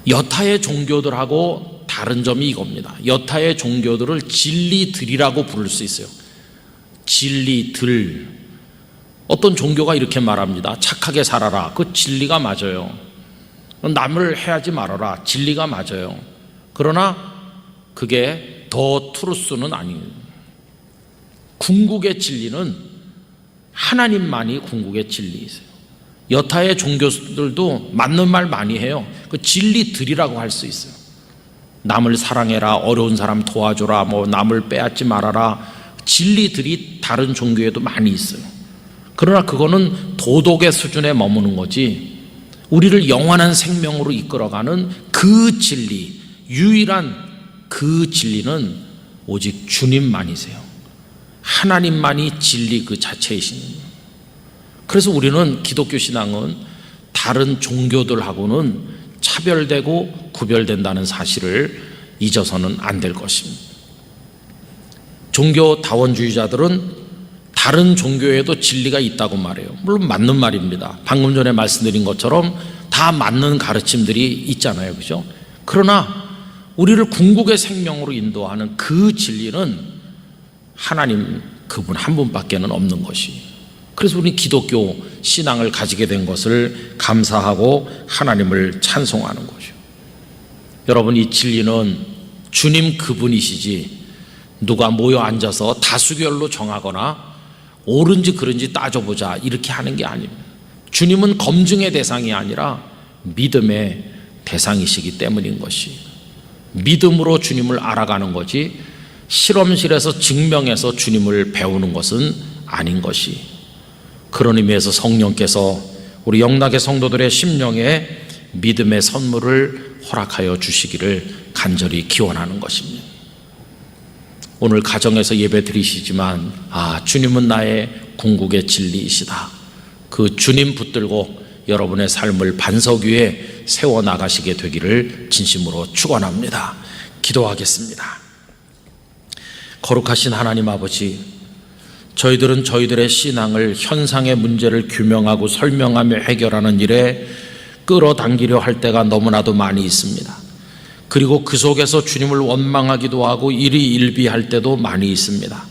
여타의 종교들하고 다른 점이 이겁니다. 여타의 종교들을 진리들이라고 부를 수 있어요. 진리들. 어떤 종교가 이렇게 말합니다. 착하게 살아라. 그 진리가 맞아요. 남을 해하지 말아라. 진리가 맞아요. 그러나 그게 더 트루스는 아니에요. 궁극의 진리는 하나님만이 궁극의 진리이세요. 여타의 종교들도 맞는 말 많이 해요. 그 진리들이라고 할 수 있어요. 남을 사랑해라, 어려운 사람 도와줘라, 남을 빼앗지 말아라. 진리들이 다른 종교에도 많이 있어요. 그러나 그거는 도덕의 수준에 머무는 거지, 우리를 영원한 생명으로 이끌어가는 그 진리, 유일한 그 진리는 오직 주님만이세요. 하나님만이 진리 그 자체이신 거예요. 그래서 우리는 기독교 신앙은 다른 종교들하고는 차별되고 구별된다는 사실을 잊어서는 안 될 것입니다. 종교 다원주의자들은 다른 종교에도 진리가 있다고 말해요. 물론 맞는 말입니다. 방금 전에 말씀드린 것처럼 다 맞는 가르침들이 있잖아요, 그죠? 그러나 우리를 궁극의 생명으로 인도하는 그 진리는 하나님 그분 한 분밖에는 없는 것이. 그래서 우리는 기독교 신앙을 가지게 된 것을 감사하고 하나님을 찬송하는 거죠. 여러분, 이 진리는 주님 그분이시지 누가 모여 앉아서 다수결로 정하거나 옳은지 그른지 따져보자 이렇게 하는 게 아닙니다. 주님은 검증의 대상이 아니라 믿음의 대상이시기 때문인 것이. 믿음으로 주님을 알아가는 거지 실험실에서 증명해서 주님을 배우는 것은 아닌 것이. 그런 의미에서 성령께서 우리 영락의 성도들의 심령에 믿음의 선물을 허락하여 주시기를 간절히 기원하는 것입니다. 오늘 가정에서 예배 드리시지만 주님은 나의 궁극의 진리이시다. 그 주님 붙들고 여러분의 삶을 반석 위에 세워나가시게 되기를 진심으로 축원합니다. 기도하겠습니다. 거룩하신 하나님 아버지, 저희들은 저희들의 신앙을 현상의 문제를 규명하고 설명하며 해결하는 일에 끌어당기려 할 때가 너무나도 많이 있습니다. 그리고 그 속에서 주님을 원망하기도 하고 일희일비할 때도 많이 있습니다.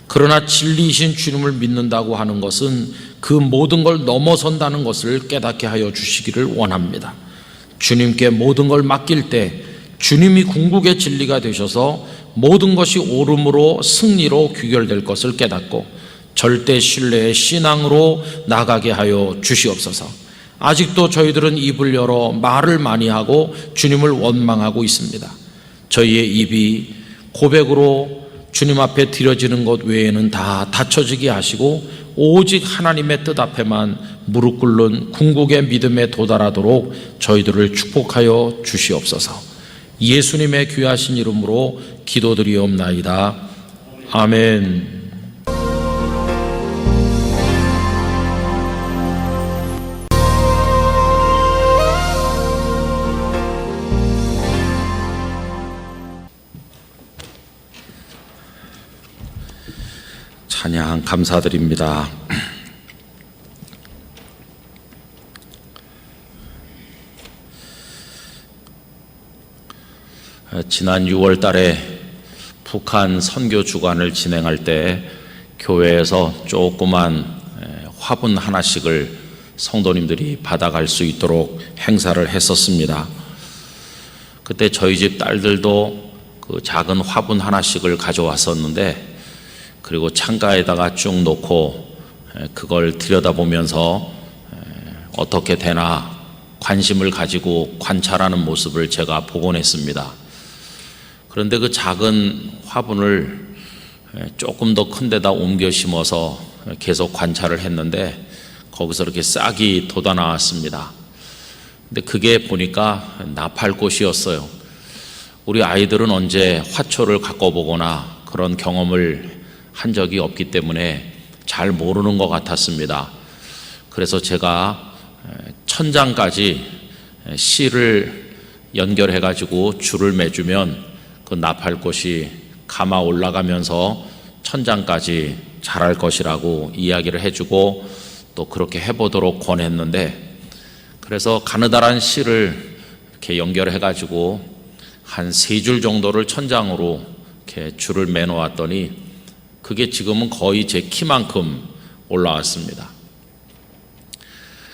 그러나 진리이신 주님을 믿는다고 하는 것은 그 모든 걸 넘어선다는 것을 깨닫게 하여 주시기를 원합니다. 주님께 모든 걸 맡길 때 주님이 궁극의 진리가 되셔서 모든 것이 옳음으로 승리로 귀결될 것을 깨닫고 절대 신뢰의 신앙으로 나가게 하여 주시옵소서. 아직도 저희들은 입을 열어 말을 많이 하고 주님을 원망하고 있습니다. 저희의 입이 고백으로 주님 앞에 드려지는 것 외에는 다 닫혀지게 하시고 오직 하나님의 뜻 앞에만 무릎 꿇는 궁극의 믿음에 도달하도록 저희들을 축복하여 주시옵소서. 예수님의 귀하신 이름으로 기도드리옵나이다. 아멘. 찬양 감사드립니다. 지난 6월 달에 북한 선교 주간을 진행할 때 교회에서 조그만 화분 하나씩을 성도님들이 받아갈 수 있도록 행사를 했었습니다. 그때 저희 집 딸들도 그 작은 화분 하나씩을 가져왔었는데, 그리고 창가에다가 쭉 놓고 그걸 들여다보면서 어떻게 되나 관심을 가지고 관찰하는 모습을 제가 보곤 했습니다. 그런데 그 작은 화분을 조금 더 큰 데다 옮겨 심어서 계속 관찰을 했는데 거기서 이렇게 싹이 돋아나왔습니다. 근데 그게 보니까 나팔꽃이었어요. 우리 아이들은 언제 화초를 갖고 보거나 그런 경험을 한 적이 없기 때문에 잘 모르는 것 같았습니다. 그래서 제가 천장까지 실을 연결해 가지고 줄을 매주면 그 나팔꽃이 감아 올라가면서 천장까지 자랄 것이라고 이야기를 해주고 또 그렇게 해보도록 권했는데, 그래서 가느다란 실을 이렇게 연결해 가지고 한 3줄 정도를 천장으로 이렇게 줄을 매놓았더니 그게 지금은 거의 제 키만큼 올라왔습니다.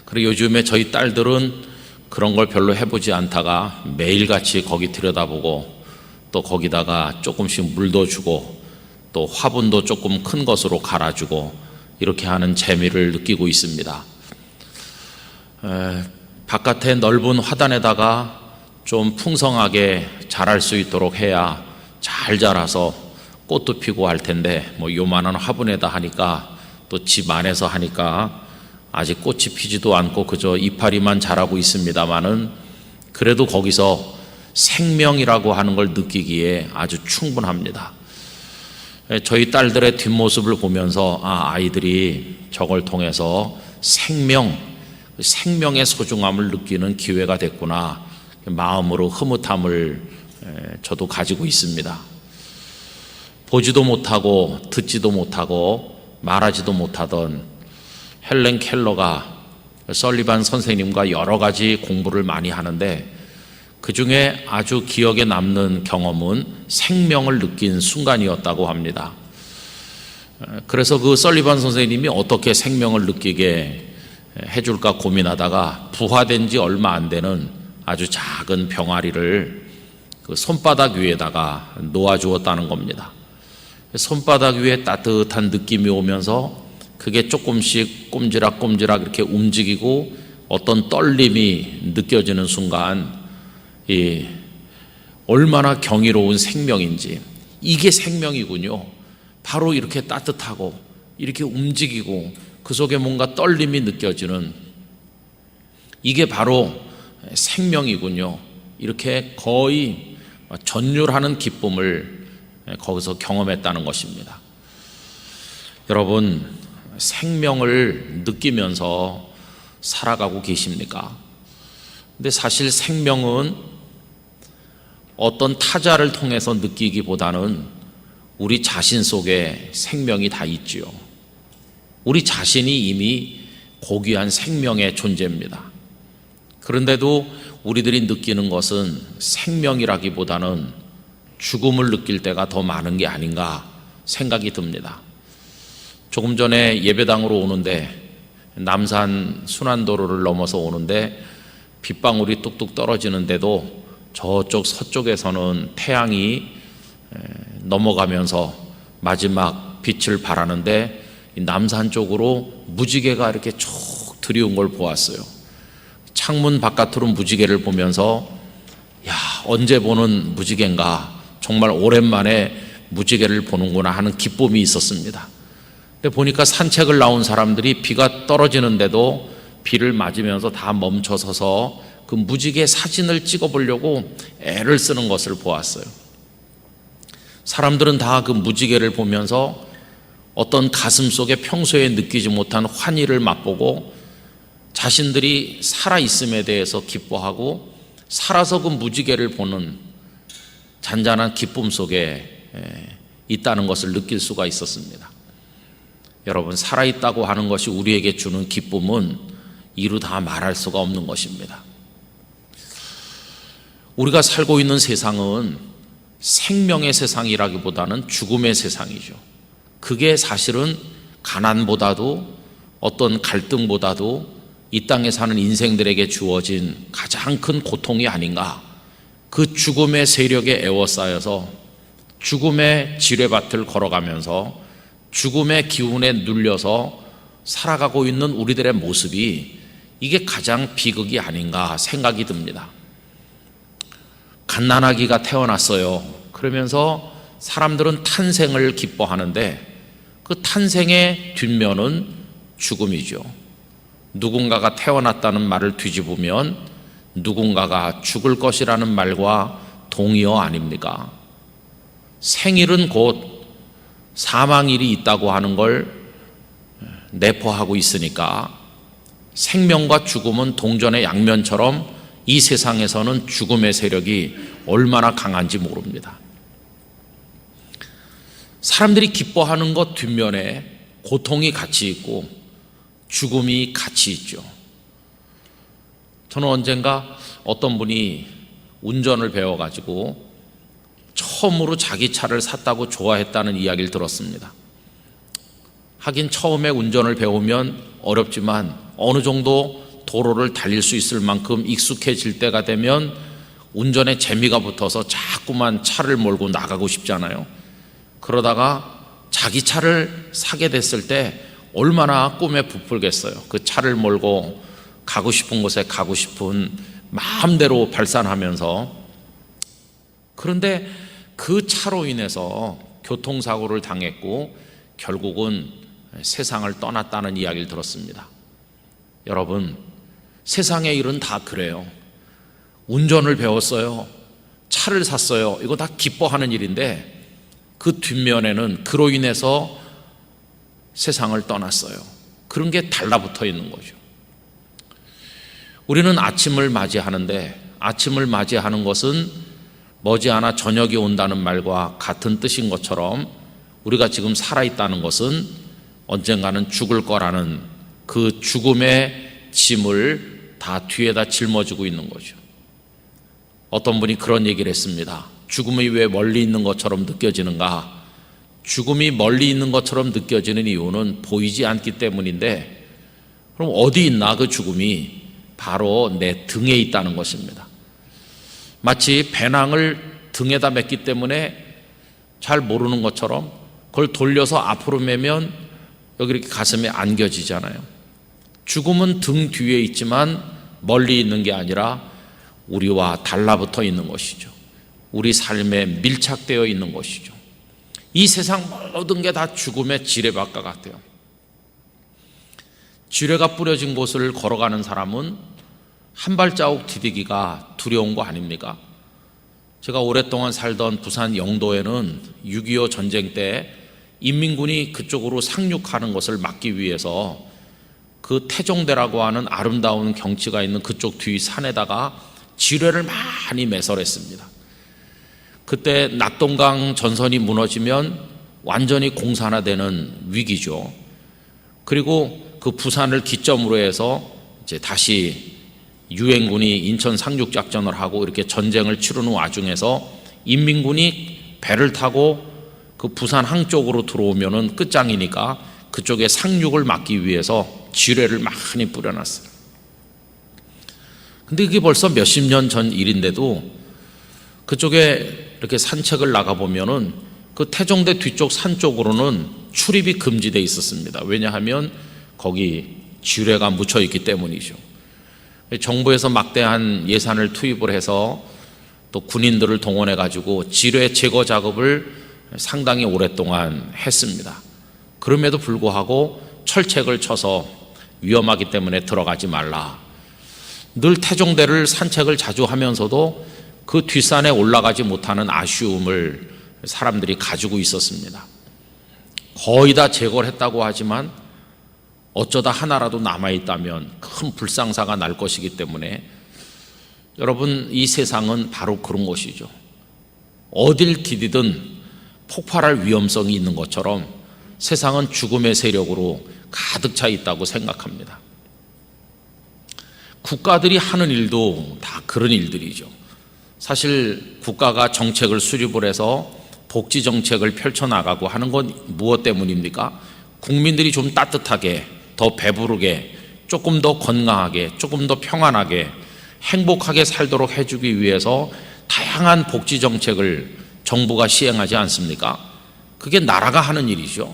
그리고 요즘에 저희 딸들은 그런 걸 별로 해보지 않다가 매일같이 거기 들여다보고 또 거기다가 조금씩 물도 주고 또 화분도 조금 큰 것으로 갈아주고 이렇게 하는 재미를 느끼고 있습니다. 바깥에 넓은 화단에다가 좀 풍성하게 자랄 수 있도록 해야 잘 자라서 꽃도 피고 할 텐데, 뭐 요만한 화분에다 하니까 또 집 안에서 하니까 아직 꽃이 피지도 않고 그저 이파리만 자라고 있습니다만은, 그래도 거기서 생명이라고 하는 걸 느끼기에 아주 충분합니다. 저희 딸들의 뒷모습을 보면서 아이들이 저걸 통해서 생명의 소중함을 느끼는 기회가 됐구나, 마음으로 흐뭇함을 저도 가지고 있습니다. 보지도 못하고 듣지도 못하고 말하지도 못하던 헬렌 켈러가 설리반 선생님과 여러 가지 공부를 많이 하는데, 그 중에 아주 기억에 남는 경험은 생명을 느낀 순간이었다고 합니다. 그래서 그 설리반 선생님이 어떻게 생명을 느끼게 해줄까 고민하다가 부화된 지 얼마 안 되는 아주 작은 병아리를 그 손바닥 위에다가 놓아주었다는 겁니다. 손바닥 위에 따뜻한 느낌이 오면서 그게 조금씩 꼼지락꼼지락 이렇게 움직이고 어떤 떨림이 느껴지는 순간, 얼마나 경이로운 생명인지, 이게 생명이군요. 바로 이렇게 따뜻하고 이렇게 움직이고 그 속에 뭔가 떨림이 느껴지는, 이게 바로 생명이군요. 이렇게 거의 전율하는 기쁨을 거기서 경험했다는 것입니다. 여러분, 생명을 느끼면서 살아가고 계십니까? 근데 사실 생명은 어떤 타자를 통해서 느끼기보다는 우리 자신 속에 생명이 다 있지요. 우리 자신이 이미 고귀한 생명의 존재입니다. 그런데도 우리들이 느끼는 것은 생명이라기보다는 죽음을 느낄 때가 더 많은 게 아닌가 생각이 듭니다. 조금 전에 예배당으로 오는데, 남산 순환도로를 넘어서 오는데 빗방울이 뚝뚝 떨어지는데도 저쪽 서쪽에서는 태양이 넘어가면서 마지막 빛을 발하는데, 남산 쪽으로 무지개가 이렇게 쭉 들이온 걸 보았어요. 창문 바깥으로 무지개를 보면서 언제 보는 무지개인가, 정말 오랜만에 무지개를 보는구나 하는 기쁨이 있었습니다. 근데 보니까 산책을 나온 사람들이 비가 떨어지는데도 비를 맞으면서 다 멈춰 서서 그 무지개 사진을 찍어보려고 애를 쓰는 것을 보았어요. 사람들은 다 그 무지개를 보면서 어떤 가슴 속에 평소에 느끼지 못한 환희를 맛보고 자신들이 살아있음에 대해서 기뻐하고 살아서 그 무지개를 보는 잔잔한 기쁨 속에 있다는 것을 느낄 수가 있었습니다. 여러분, 살아있다고 하는 것이 우리에게 주는 기쁨은 이루 다 말할 수가 없는 것입니다. 우리가 살고 있는 세상은 생명의 세상이라기보다는 죽음의 세상이죠. 그게 사실은 가난보다도 어떤 갈등보다도 이 땅에 사는 인생들에게 주어진 가장 큰 고통이 아닌가. 그 죽음의 세력에 에워싸여서 죽음의 지뢰밭을 걸어가면서 죽음의 기운에 눌려서 살아가고 있는 우리들의 모습이 이게 가장 비극이 아닌가 생각이 듭니다. 갓난아기가 태어났어요. 그러면서 사람들은 탄생을 기뻐하는데 그 탄생의 뒷면은 죽음이죠. 누군가가 태어났다는 말을 뒤집으면 누군가가 죽을 것이라는 말과 동의어 아닙니까? 생일은 곧 사망일이 있다고 하는 걸 내포하고 있으니까 생명과 죽음은 동전의 양면처럼 이 세상에서는 죽음의 세력이 얼마나 강한지 모릅니다. 사람들이 기뻐하는 것 뒷면에 고통이 같이 있고 죽음이 같이 있죠. 저는 언젠가 어떤 분이 운전을 배워가지고 처음으로 자기 차를 샀다고 좋아했다는 이야기를 들었습니다. 하긴 처음에 운전을 배우면 어렵지만 어느 정도 도로를 달릴 수 있을 만큼 익숙해질 때가 되면 운전에 재미가 붙어서 자꾸만 차를 몰고 나가고 싶잖아요. 그러다가 자기 차를 사게 됐을 때 얼마나 꿈에 부풀겠어요. 그 차를 몰고 가고 싶은 곳에 가고 싶은 마음대로 발산하면서. 그런데 그 차로 인해서 교통사고를 당했고 결국은 세상을 떠났다는 이야기를 들었습니다. 여러분, 세상의 일은 다 그래요. 운전을 배웠어요. 차를 샀어요. 이거 다 기뻐하는 일인데 그 뒷면에는 그로 인해서 세상을 떠났어요. 그런 게 달라붙어 있는 거죠. 우리는 아침을 맞이하는데 아침을 맞이하는 것은 머지않아 저녁이 온다는 말과 같은 뜻인 것처럼 우리가 지금 살아있다는 것은 언젠가는 죽을 거라는 그 죽음의 짐을 다 뒤에다 짊어지고 있는 거죠. 어떤 분이 그런 얘기를 했습니다. 죽음이 왜 멀리 있는 것처럼 느껴지는가? 죽음이 멀리 있는 것처럼 느껴지는 이유는 보이지 않기 때문인데, 그럼 어디 있나 그 죽음이? 바로 내 등에 있다는 것입니다. 마치 배낭을 등에다 맸기 때문에 잘 모르는 것처럼 그걸 돌려서 앞으로 매면 여기 이렇게 가슴에 안겨지잖아요. 죽음은 등 뒤에 있지만 멀리 있는 게 아니라 우리와 달라붙어 있는 것이죠. 우리 삶에 밀착되어 있는 것이죠. 이 세상 모든 게 다 죽음의 지뢰밭과 같아요. 지뢰가 뿌려진 곳을 걸어가는 사람은 한 발자국 디디기가 두려운 거 아닙니까? 제가 오랫동안 살던 부산 영도에는 6.25 전쟁 때 인민군이 그쪽으로 상륙하는 것을 막기 위해서 그 태종대라고 하는 아름다운 경치가 있는 그쪽 뒤 산에다가 지뢰를 많이 매설했습니다. 그때 낙동강 전선이 무너지면 완전히 공산화되는 위기죠. 그리고 그 부산을 기점으로 해서 이제 다시 유엔군이 인천 상륙작전을 하고 이렇게 전쟁을 치르는 와중에서 인민군이 배를 타고 그 부산 항쪽으로 들어오면은 끝장이니까 그쪽에 상륙을 막기 위해서 지뢰를 많이 뿌려놨어요. 근데 이게 벌써 몇십 년 전 일인데도 그쪽에 이렇게 산책을 나가보면은 그 태종대 뒤쪽 산 쪽으로는 출입이 금지되어 있었습니다. 왜냐하면 거기 지뢰가 묻혀 있기 때문이죠. 정부에서 막대한 예산을 투입을 해서 또 군인들을 동원해 가지고 지뢰 제거 작업을 상당히 오랫동안 했습니다. 그럼에도 불구하고 철책을 쳐서 위험하기 때문에 들어가지 말라. 늘 태종대를 산책을 자주 하면서도 그 뒷산에 올라가지 못하는 아쉬움을 사람들이 가지고 있었습니다. 거의 다 제거를 했다고 하지만 어쩌다 하나라도 남아있다면 큰 불상사가 날 것이기 때문에 여러분, 이 세상은 바로 그런 것이죠. 어딜 디디든 폭발할 위험성이 있는 것처럼 세상은 죽음의 세력으로 가득 차 있다고 생각합니다. 국가들이 하는 일도 다 그런 일들이죠. 사실 국가가 정책을 수립을 해서 복지 정책을 펼쳐나가고 하는 건 무엇 때문입니까? 국민들이 좀 따뜻하게, 더 배부르게, 조금 더 건강하게, 조금 더 평안하게, 행복하게 살도록 해주기 위해서 다양한 복지 정책을 정부가 시행하지 않습니까? 그게 나라가 하는 일이죠.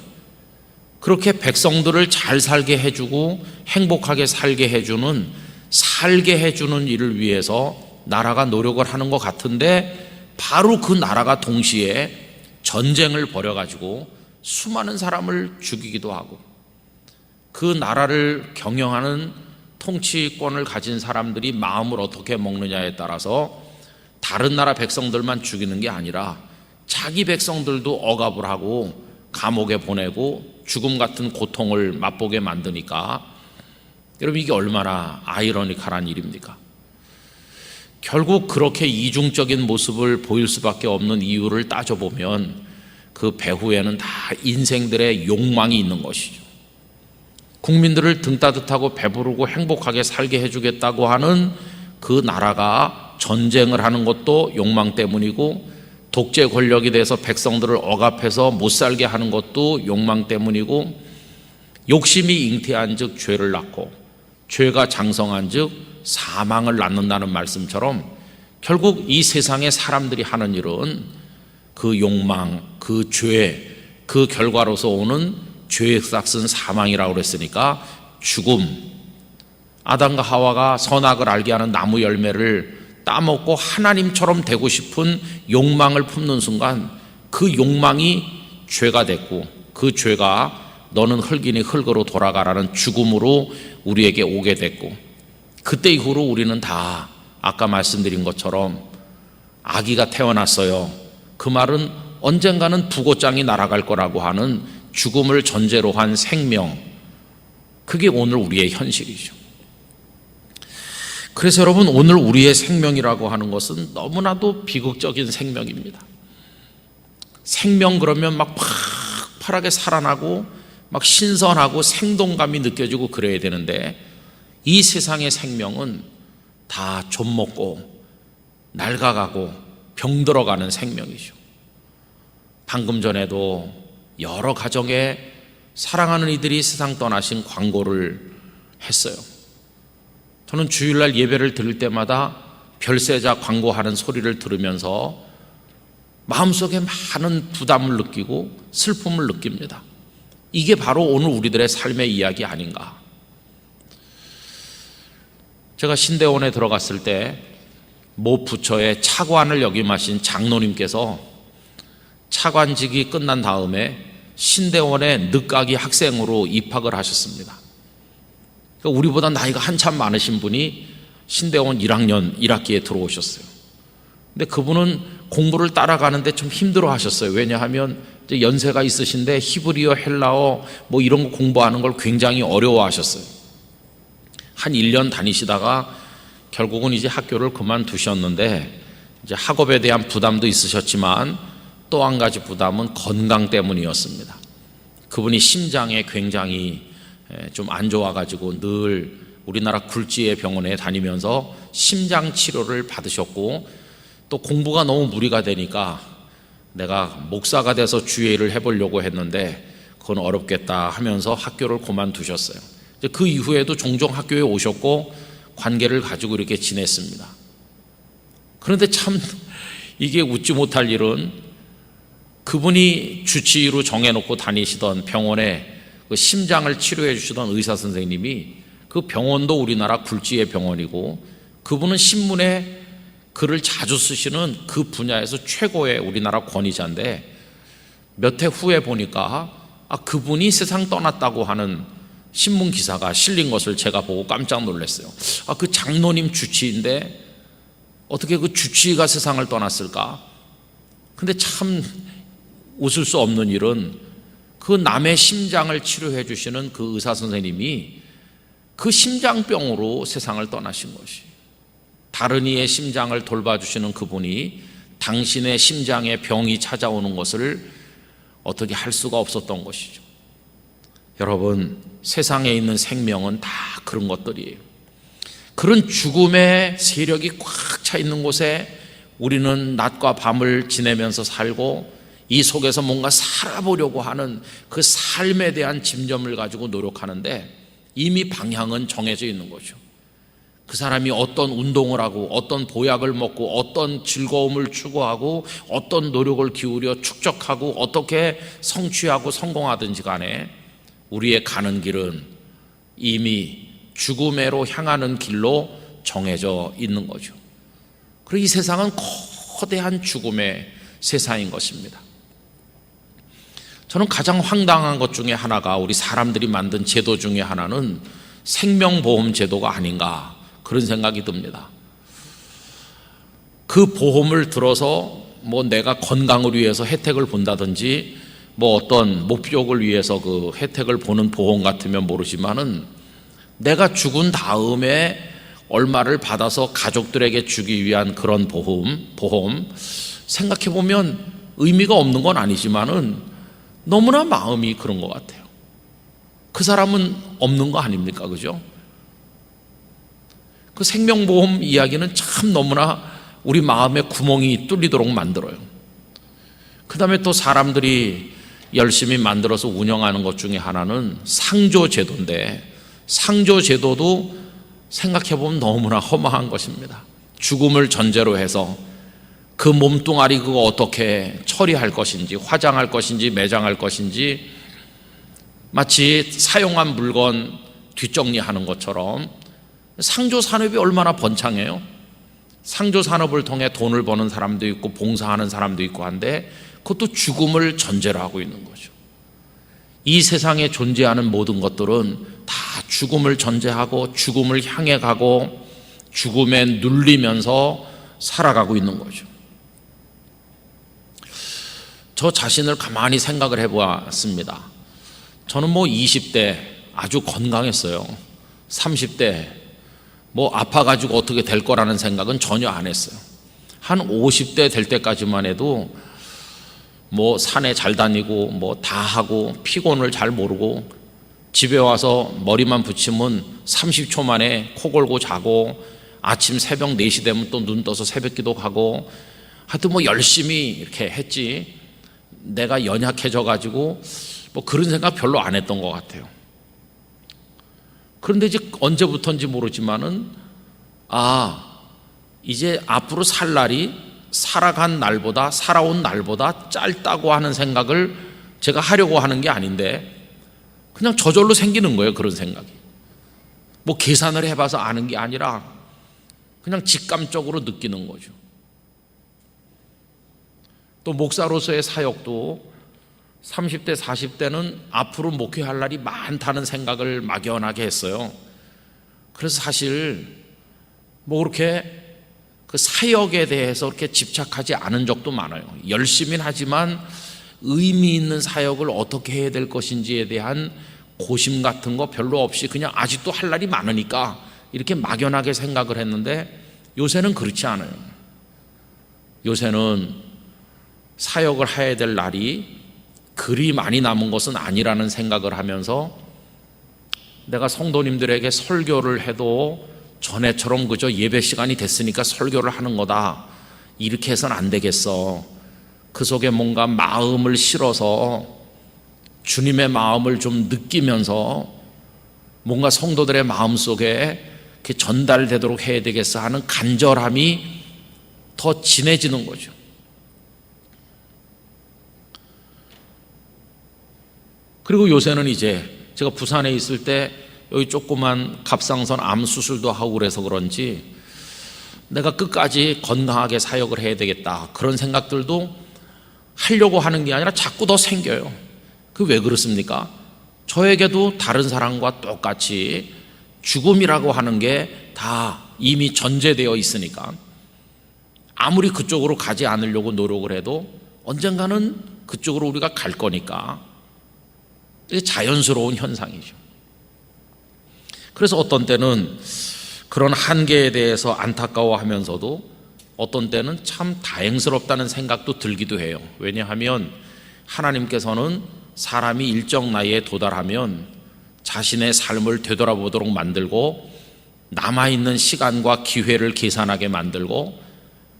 그렇게 백성들을 잘 살게 해주고 행복하게 살게 해주는 일을 위해서 나라가 노력을 하는 것 같은데, 바로 그 나라가 동시에 전쟁을 벌여가지고 수많은 사람을 죽이기도 하고, 그 나라를 경영하는 통치권을 가진 사람들이 마음을 어떻게 먹느냐에 따라서 다른 나라 백성들만 죽이는 게 아니라 자기 백성들도 억압을 하고 감옥에 보내고 죽음 같은 고통을 맛보게 만드니까, 여러분 이게 얼마나 아이러니컬한 일입니까? 결국 그렇게 이중적인 모습을 보일 수밖에 없는 이유를 따져보면 그 배후에는 다 인생들의 욕망이 있는 것이죠. 국민들을 등 따뜻하고 배부르고 행복하게 살게 해주겠다고 하는 그 나라가 전쟁을 하는 것도 욕망 때문이고, 독재 권력이 돼서 백성들을 억압해서 못 살게 하는 것도 욕망 때문이고, 욕심이 잉태한 즉 죄를 낳고 죄가 장성한 즉 사망을 낳는다는 말씀처럼, 결국 이 세상의 사람들이 하는 일은 그 욕망, 그 죄, 그 결과로서 오는 죄의 싹은 사망이라고 그랬으니까 죽음, 아담과 하와가 선악을 알게 하는 나무 열매를 따먹고 하나님처럼 되고 싶은 욕망을 품는 순간 그 욕망이 죄가 됐고, 그 죄가 너는 흙이니 흙으로 돌아가라는 죽음으로 우리에게 오게 됐고, 그때 이후로 우리는 다 아까 말씀드린 것처럼 아기가 태어났어요. 그 말은 언젠가는 부고장이 날아갈 거라고 하는 죽음을 전제로 한 생명, 그게 오늘 우리의 현실이죠. 그래서 여러분, 오늘 우리의 생명이라고 하는 것은 너무나도 비극적인 생명입니다. 생명 그러면 막 팍팍하게 살아나고 막 신선하고 생동감이 느껴지고 그래야 되는데, 이 세상의 생명은 다 좀먹고 낡아가고 병들어가는 생명이죠. 방금 전에도 여러 가정에 사랑하는 이들이 세상 떠나신 광고를 했어요. 저는 주일날 예배를 드릴 때마다 별세자 광고하는 소리를 들으면서 마음속에 많은 부담을 느끼고 슬픔을 느낍니다. 이게 바로 오늘 우리들의 삶의 이야기 아닌가. 제가 신대원에 들어갔을 때 모 부처의 차관을 역임하신 장로님께서 차관직이 끝난 다음에 신대원에 늦가기 학생으로 입학을 하셨습니다. 그러니까 우리보다 나이가 한참 많으신 분이 신대원 1학년 1학기에 들어오셨어요. 근데 그분은 공부를 따라가는데 좀 힘들어 하셨어요. 왜냐하면 이제 연세가 있으신데 히브리어, 헬라어 뭐 이런 거 공부하는 걸 굉장히 어려워 하셨어요. 한 1년 다니시다가 결국은 이제 학교를 그만두셨는데, 이제 학업에 대한 부담도 있으셨지만 또 한 가지 부담은 건강 때문이었습니다. 그분이 심장에 굉장히 좀 안 좋아가지고 늘 우리나라 굴지의 병원에 다니면서 심장 치료를 받으셨고, 또 공부가 너무 무리가 되니까 내가 목사가 돼서 주예를 해보려고 했는데 그건 어렵겠다 하면서 학교를 그만두셨어요. 그 이후에도 종종 학교에 오셨고 관계를 가지고 이렇게 지냈습니다. 그런데 참 이게 웃지 못할 일은, 그분이 주치의로 정해놓고 다니시던 병원에 그 심장을 치료해 주시던 의사 선생님이, 그 병원도 우리나라 굴지의 병원이고 그분은 신문에 글을 자주 쓰시는 그 분야에서 최고의 우리나라 권위자인데, 몇 해 후에 보니까 그분이 세상 떠났다고 하는 신문 기사가 실린 것을 제가 보고 깜짝 놀랐어요. 그 장로님 주치의인데 어떻게 그 주치의가 세상을 떠났을까? 근데 참 웃을 수 없는 일은, 그 남의 심장을 치료해 주시는 그 의사 선생님이 그 심장병으로 세상을 떠나신 것이, 다른 이의 심장을 돌봐주시는 그분이 당신의 심장에 병이 찾아오는 것을 어떻게 할 수가 없었던 것이죠. 여러분, 세상에 있는 생명은 다 그런 것들이에요. 그런 죽음의 세력이 꽉 차 있는 곳에 우리는 낮과 밤을 지내면서 살고, 이 속에서 뭔가 살아보려고 하는 그 삶에 대한 집념을 가지고 노력하는데, 이미 방향은 정해져 있는 거죠. 그 사람이 어떤 운동을 하고 어떤 보약을 먹고 어떤 즐거움을 추구하고 어떤 노력을 기울여 축적하고 어떻게 성취하고 성공하든지 간에 우리의 가는 길은 이미 죽음으로 향하는 길로 정해져 있는 거죠. 그리고 이 세상은 거대한 죽음의 세상인 것입니다. 저는 가장 황당한 것 중에 하나가 우리 사람들이 만든 제도 중에 하나는 생명보험 제도가 아닌가 그런 생각이 듭니다. 그 보험을 들어서 내가 건강을 위해서 혜택을 본다든지 어떤 목적을 위해서 그 혜택을 보는 보험 같으면 모르지만은 내가 죽은 다음에 얼마를 받아서 가족들에게 주기 위한 그런 보험 생각해 보면 의미가 없는 건 아니지만은 너무나 마음이 그런 것 같아요. 그 사람은 없는 거 아닙니까? 그죠? 그 생명보험 이야기는 참 너무나 우리 마음에 구멍이 뚫리도록 만들어요. 그 다음에 또 사람들이 열심히 만들어서 운영하는 것 중에 하나는 상조제도인데 상조제도도 생각해보면 너무나 허망한 것입니다. 죽음을 전제로 해서 그 몸뚱아리 그거 어떻게 처리할 것인지 화장할 것인지 매장할 것인지 마치 사용한 물건 뒷정리하는 것처럼 상조산업이 얼마나 번창해요. 상조산업을 통해 돈을 버는 사람도 있고 봉사하는 사람도 있고 한데 그것도 죽음을 전제로 하고 있는 거죠. 이 세상에 존재하는 모든 것들은 다 죽음을 전제하고 죽음을 향해 가고 죽음에 눌리면서 살아가고 있는 거죠. 저 자신을 가만히 생각을 해보았습니다. 저는 20대 아주 건강했어요. 30대 아파가지고 어떻게 될 거라는 생각은 전혀 안 했어요. 한 50대 될 때까지만 해도 산에 잘 다니고 다 하고 피곤을 잘 모르고 집에 와서 머리만 붙이면 30초 만에 코 골고 자고 아침 새벽 4시 되면 또 눈 떠서 새벽 기도하고 하여튼 열심히 이렇게 했지 내가 연약해져 가지고 그런 생각 별로 안 했던 것 같아요. 그런데 이제 언제부터인지 모르지만은 이제 앞으로 살 날이 살아온 날보다 짧다고 하는 생각을 제가 하려고 하는 게 아닌데 그냥 저절로 생기는 거예요. 그런 생각이 계산을 해봐서 아는 게 아니라 그냥 직감적으로 느끼는 거죠. 또 목사로서의 사역도 30대 40대는 앞으로 목회할 날이 많다는 생각을 막연하게 했어요. 그래서 사실 그렇게 그 사역에 대해서 그렇게 집착하지 않은 적도 많아요. 열심히는 하지만 의미 있는 사역을 어떻게 해야 될 것인지에 대한 고심 같은 거 별로 없이 그냥 아직도 할 날이 많으니까 이렇게 막연하게 생각을 했는데 요새는 그렇지 않아요. 요새는 사역을 해야 될 날이 그리 많이 남은 것은 아니라는 생각을 하면서 내가 성도님들에게 설교를 해도 전에처럼 그저 예배 시간이 됐으니까 설교를 하는 거다 이렇게 해서는 안 되겠어. 그 속에 뭔가 마음을 실어서 주님의 마음을 좀 느끼면서 뭔가 성도들의 마음속에 이렇게 전달되도록 해야 되겠어 하는 간절함이 더 진해지는 거죠. 그리고 요새는 이제 제가 부산에 있을 때 여기 조그만 갑상선 암 수술도 하고 그래서 그런지 내가 끝까지 건강하게 사역을 해야 되겠다 그런 생각들도 하려고 하는 게 아니라 자꾸 더 생겨요. 그 왜 그렇습니까? 저에게도 다른 사람과 똑같이 죽음이라고 하는 게 다 이미 전제되어 있으니까 아무리 그쪽으로 가지 않으려고 노력을 해도 언젠가는 그쪽으로 우리가 갈 거니까 이게 자연스러운 현상이죠. 그래서 어떤 때는 그런 한계에 대해서 안타까워하면서도 어떤 때는 참 다행스럽다는 생각도 들기도 해요. 왜냐하면 하나님께서는 사람이 일정 나이에 도달하면 자신의 삶을 되돌아보도록 만들고 남아있는 시간과 기회를 계산하게 만들고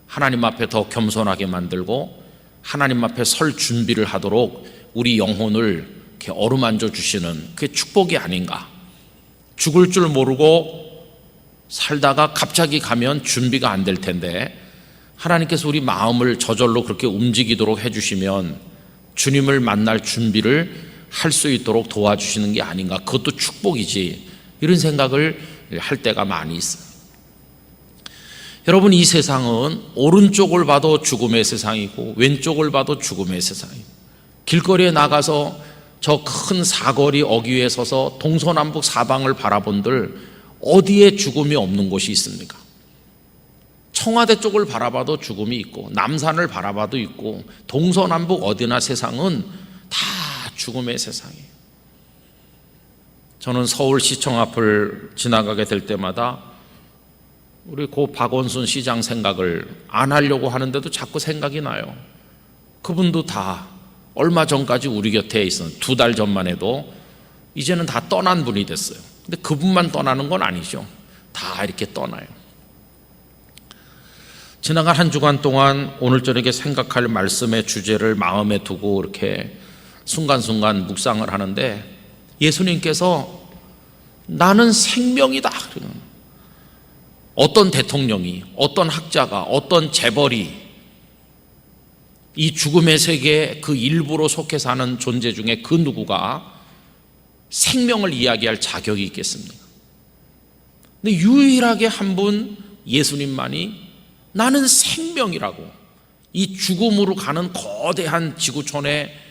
하나님 앞에 더 겸손하게 만들고 하나님 앞에 설 준비를 하도록 우리 영혼을 이렇게 어루만져 주시는 그게 축복이 아닌가 죽을 줄 모르고 살다가 갑자기 가면 준비가 안 될 텐데 하나님께서 우리 마음을 저절로 그렇게 움직이도록 해주시면 주님을 만날 준비를 할 수 있도록 도와주시는 게 아닌가. 그것도 축복이지. 이런 생각을 할 때가 많이 있어요. 여러분, 이 세상은 오른쪽을 봐도 죽음의 세상이고 왼쪽을 봐도 죽음의 세상이고, 길거리에 나가서 저 큰 사거리 어귀에 서서 동서남북 사방을 바라본들 어디에 죽음이 없는 곳이 있습니까? 청와대 쪽을 바라봐도 죽음이 있고, 남산을 바라봐도 있고, 동서남북 어디나 세상은 다 죽음의 세상이에요. 저는 서울시청 앞을 지나가게 될 때마다 우리 고 박원순 시장 생각을 안 하려고 하는데도 자꾸 생각이 나요. 그분도 다 얼마 전까지 우리 곁에 있었는데 2달 전만 해도 이제는 다 떠난 분이 됐어요. 근데 그분만 떠나는 건 아니죠. 다 이렇게 떠나요. 지나간 한 주간 동안 오늘 저녁에 생각할 말씀의 주제를 마음에 두고 이렇게 순간순간 묵상을 하는데, 예수님께서 나는 생명이다. 어떤 대통령이, 어떤 학자가, 어떤 재벌이 이 죽음의 세계 그 일부로 속해 사는 존재 중에 그 누구가 생명을 이야기할 자격이 있겠습니까? 근데 유일하게 한 분 예수님만이 나는 생명이라고, 이 죽음으로 가는 거대한 지구촌의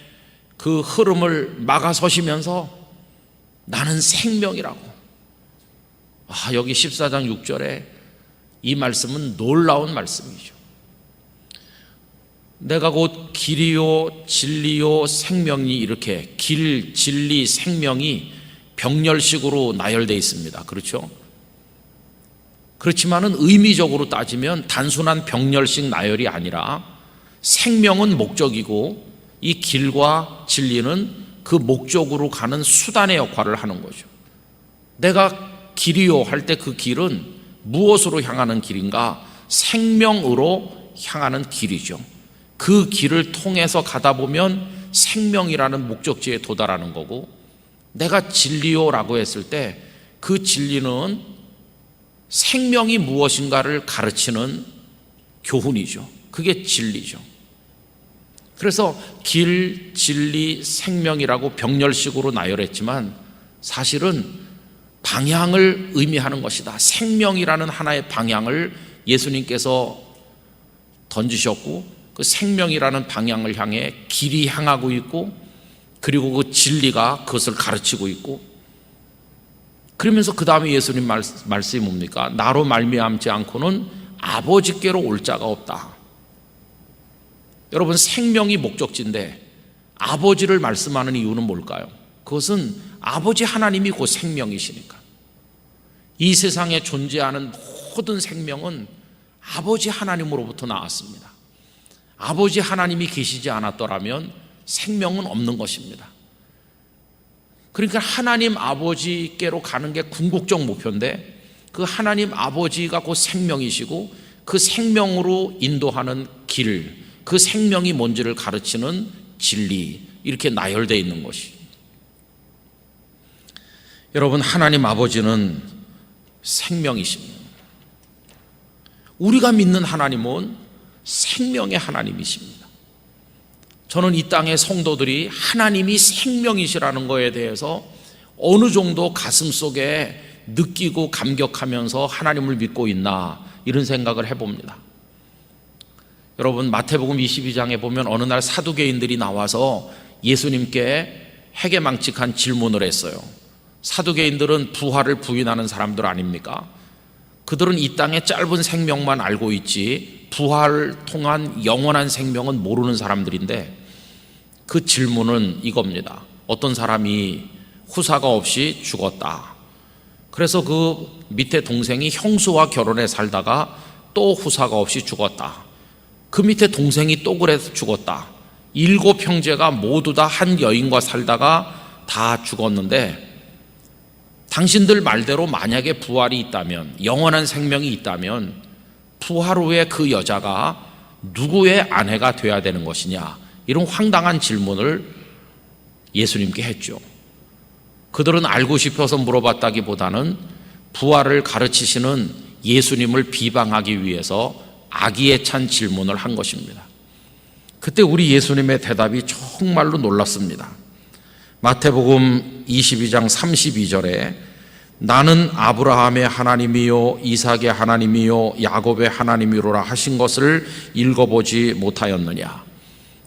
그 흐름을 막아서시면서 나는 생명이라고. 여기 14장 6절에 이 말씀은 놀라운 말씀이죠. 내가 곧 길이요 진리요 생명이, 이렇게 길, 진리, 생명이 병렬식으로 나열되어 있습니다. 그렇죠? 그렇지만은 의미적으로 따지면 단순한 병렬식 나열이 아니라 생명은 목적이고 이 길과 진리는 그 목적으로 가는 수단의 역할을 하는 거죠. 내가 길이요 할 때 그 길은 무엇으로 향하는 길인가? 생명으로 향하는 길이죠. 그 길을 통해서 가다 보면 생명이라는 목적지에 도달하는 거고, 내가 진리요라고 했을 때 그 진리는 생명이 무엇인가를 가르치는 교훈이죠. 그게 진리죠. 그래서 길, 진리, 생명이라고 병렬식으로 나열했지만 사실은 방향을 의미하는 것이다. 생명이라는 하나의 방향을 예수님께서 던지셨고, 그 생명이라는 방향을 향해 길이 향하고 있고, 그리고 그 진리가 그것을 가르치고 있고, 그러면서 그 다음에 예수님 말씀이 뭡니까? 나로 말미암지 않고는 아버지께로 올 자가 없다. 여러분, 생명이 목적지인데 아버지를 말씀하는 이유는 뭘까요? 그것은 아버지 하나님이 곧 생명이시니까. 이 세상에 존재하는 모든 생명은 아버지 하나님으로부터 나왔습니다. 아버지 하나님이 계시지 않았더라면 생명은 없는 것입니다. 그러니까 하나님 아버지께로 가는 게 궁극적 목표인데, 그 하나님 아버지가 곧 생명이시고 그 생명으로 인도하는 길, 그 생명이 뭔지를 가르치는 진리, 이렇게 나열되어 있는 것이. 여러분, 하나님 아버지는 생명이십니다. 우리가 믿는 하나님은 생명의 하나님이십니다. 저는 이 땅의 성도들이 하나님이 생명이시라는 것에 대해서 어느 정도 가슴속에 느끼고 감격하면서 하나님을 믿고 있나, 이런 생각을 해봅니다. 여러분, 마태복음 22장에 보면 어느 날 사두개인들이 나와서 예수님께 해괴망측한 질문을 했어요. 사두개인들은 부활을 부인하는 사람들 아닙니까? 그들은 이 땅의 짧은 생명만 알고 있지 부활을 통한 영원한 생명은 모르는 사람들인데, 그 질문은 이겁니다. 어떤 사람이 후사가 없이 죽었다. 그래서 그 밑에 동생이 형수와 결혼해 살다가 또 후사가 없이 죽었다. 그 밑에 동생이 또 그래서 죽었다. 7 형제가 모두 다 한 여인과 살다가 다 죽었는데, 당신들 말대로 만약에 부활이 있다면, 영원한 생명이 있다면 부활 후에 그 여자가 누구의 아내가 돼야 되는 것이냐, 이런 황당한 질문을 예수님께 했죠. 그들은 알고 싶어서 물어봤다기보다는 부활을 가르치시는 예수님을 비방하기 위해서 악의에 찬 질문을 한 것입니다. 그때 우리 예수님의 대답이 정말로 놀랐습니다. 마태복음 22장 32절에 나는 아브라함의 하나님이요 이삭의 하나님이요 야곱의 하나님이로라 하신 것을 읽어보지 못하였느냐.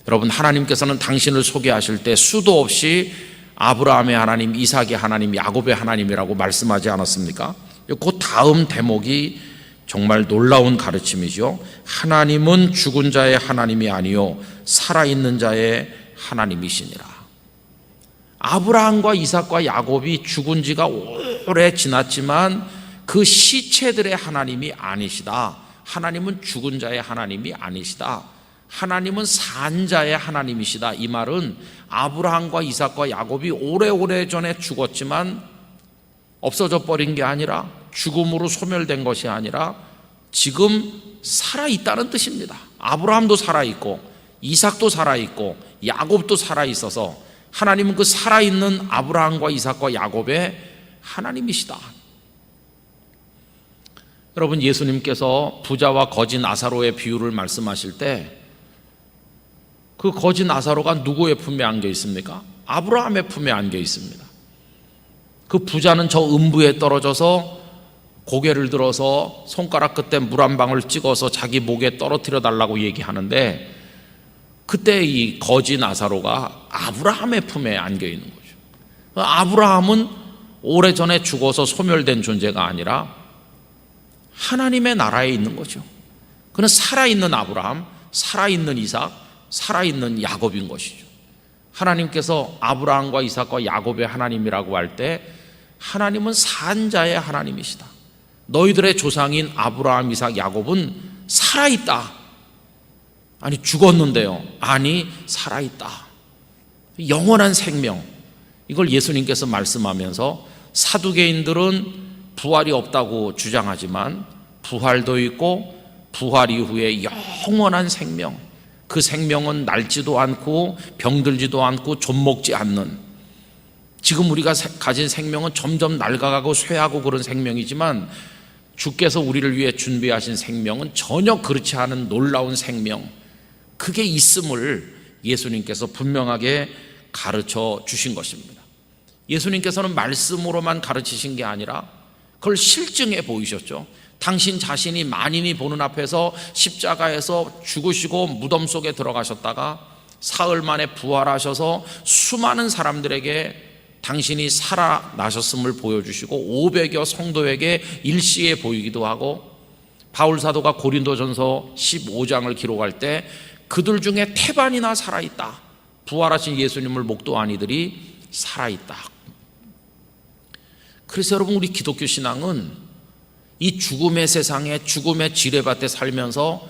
여러분, 하나님께서는 당신을 소개하실 때 수도 없이 아브라함의 하나님, 이삭의 하나님, 야곱의 하나님이라고 말씀하지 않았습니까? 그 다음 대목이 정말 놀라운 가르침이죠. 하나님은 죽은 자의 하나님이 아니요 살아있는 자의 하나님이시니라. 아브라함과 이삭과 야곱이 죽은 지가 오래 지났지만 그 시체들의 하나님이 아니시다. 하나님은 죽은 자의 하나님이 아니시다. 하나님은 산 자의 하나님이시다. 이 말은 아브라함과 이삭과 야곱이 오래오래 전에 죽었지만 없어져 버린 게 아니라, 죽음으로 소멸된 것이 아니라 지금 살아있다는 뜻입니다. 아브라함도 살아있고 이삭도 살아있고 야곱도 살아있어서 하나님은 그 살아있는 아브라함과 이삭과 야곱의 하나님이시다. 여러분, 예수님께서 부자와 거지 나사로의 비유를 말씀하실 때 그 거지 나사로가 누구의 품에 안겨 있습니까? 아브라함의 품에 안겨 있습니다. 그 부자는 저 음부에 떨어져서 고개를 들어서 손가락 끝에 물 한 방울 찍어서 자기 목에 떨어뜨려 달라고 얘기하는데, 그때 이 거지 나사로가 아브라함의 품에 안겨 있는 거죠. 아브라함은 오래전에 죽어서 소멸된 존재가 아니라 하나님의 나라에 있는 거죠. 그는 살아있는 아브라함, 살아있는 이삭, 살아있는 야곱인 것이죠. 하나님께서 아브라함과 이삭과 야곱의 하나님이라고 할 때 하나님은 산 자의 하나님이시다. 너희들의 조상인 아브라함, 이삭, 야곱은 살아있다. 아니, 죽었는데요. 아니, 살아있다. 영원한 생명. 이걸 예수님께서 말씀하면서 사두개인들은 부활이 없다고 주장하지만 부활도 있고 부활 이후에 영원한 생명, 그 생명은 낡지도 않고 병들지도 않고 좀먹지 않는, 지금 우리가 가진 생명은 점점 낡아가고 쇠하고 그런 생명이지만 주께서 우리를 위해 준비하신 생명은 전혀 그렇지 않은 놀라운 생명, 그게 있음을 예수님께서 분명하게 가르쳐 주신 것입니다. 예수님께서는 말씀으로만 가르치신 게 아니라 그걸 실증해 보이셨죠. 당신 자신이 만인이 보는 앞에서 십자가에서 죽으시고 무덤 속에 들어가셨다가 사흘 만에 부활하셔서 수많은 사람들에게 당신이 살아나셨음을 보여주시고 500여 성도에게 일시에 보이기도 하고, 바울 사도가 고린도전서 15장을 기록할 때 그들 중에 태반이나 살아있다. 부활하신 예수님을 목도한 이들이 살아있다. 그래서 여러분, 우리 기독교 신앙은 이 죽음의 세상에 죽음의 지뢰밭에 살면서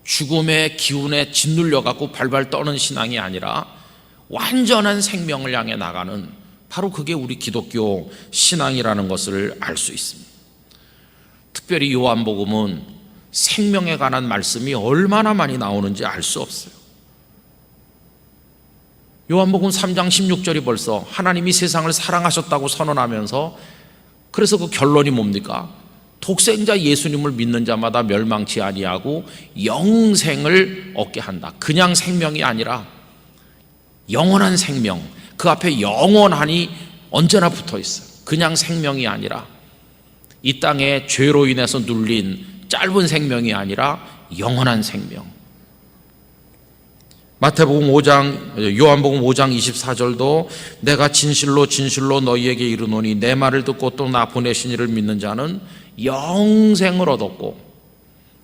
죽음의 기운에 짓눌려 갖고 발발 떠는 신앙이 아니라 완전한 생명을 향해 나가는, 바로 그게 우리 기독교 신앙이라는 것을 알 수 있습니다. 특별히 요한복음은 생명에 관한 말씀이 얼마나 많이 나오는지 알 수 없어요. 요한복음 3장 16절이 벌써 하나님이 세상을 사랑하셨다고 선언하면서, 그래서 그 결론이 뭡니까? 독생자 예수님을 믿는 자마다 멸망치 아니하고 영생을 얻게 한다. 그냥 생명이 아니라 영원한 생명, 그 앞에 영원하니 언제나 붙어 있어요. 그냥 생명이 아니라 이 땅에 죄로 인해서 눌린 짧은 생명이 아니라 영원한 생명. 마태복음 5장, 요한복음 5장 24절도 내가 진실로 진실로 너희에게 이르노니 내 말을 듣고 또 나 보내신 이를 믿는 자는 영생을 얻었고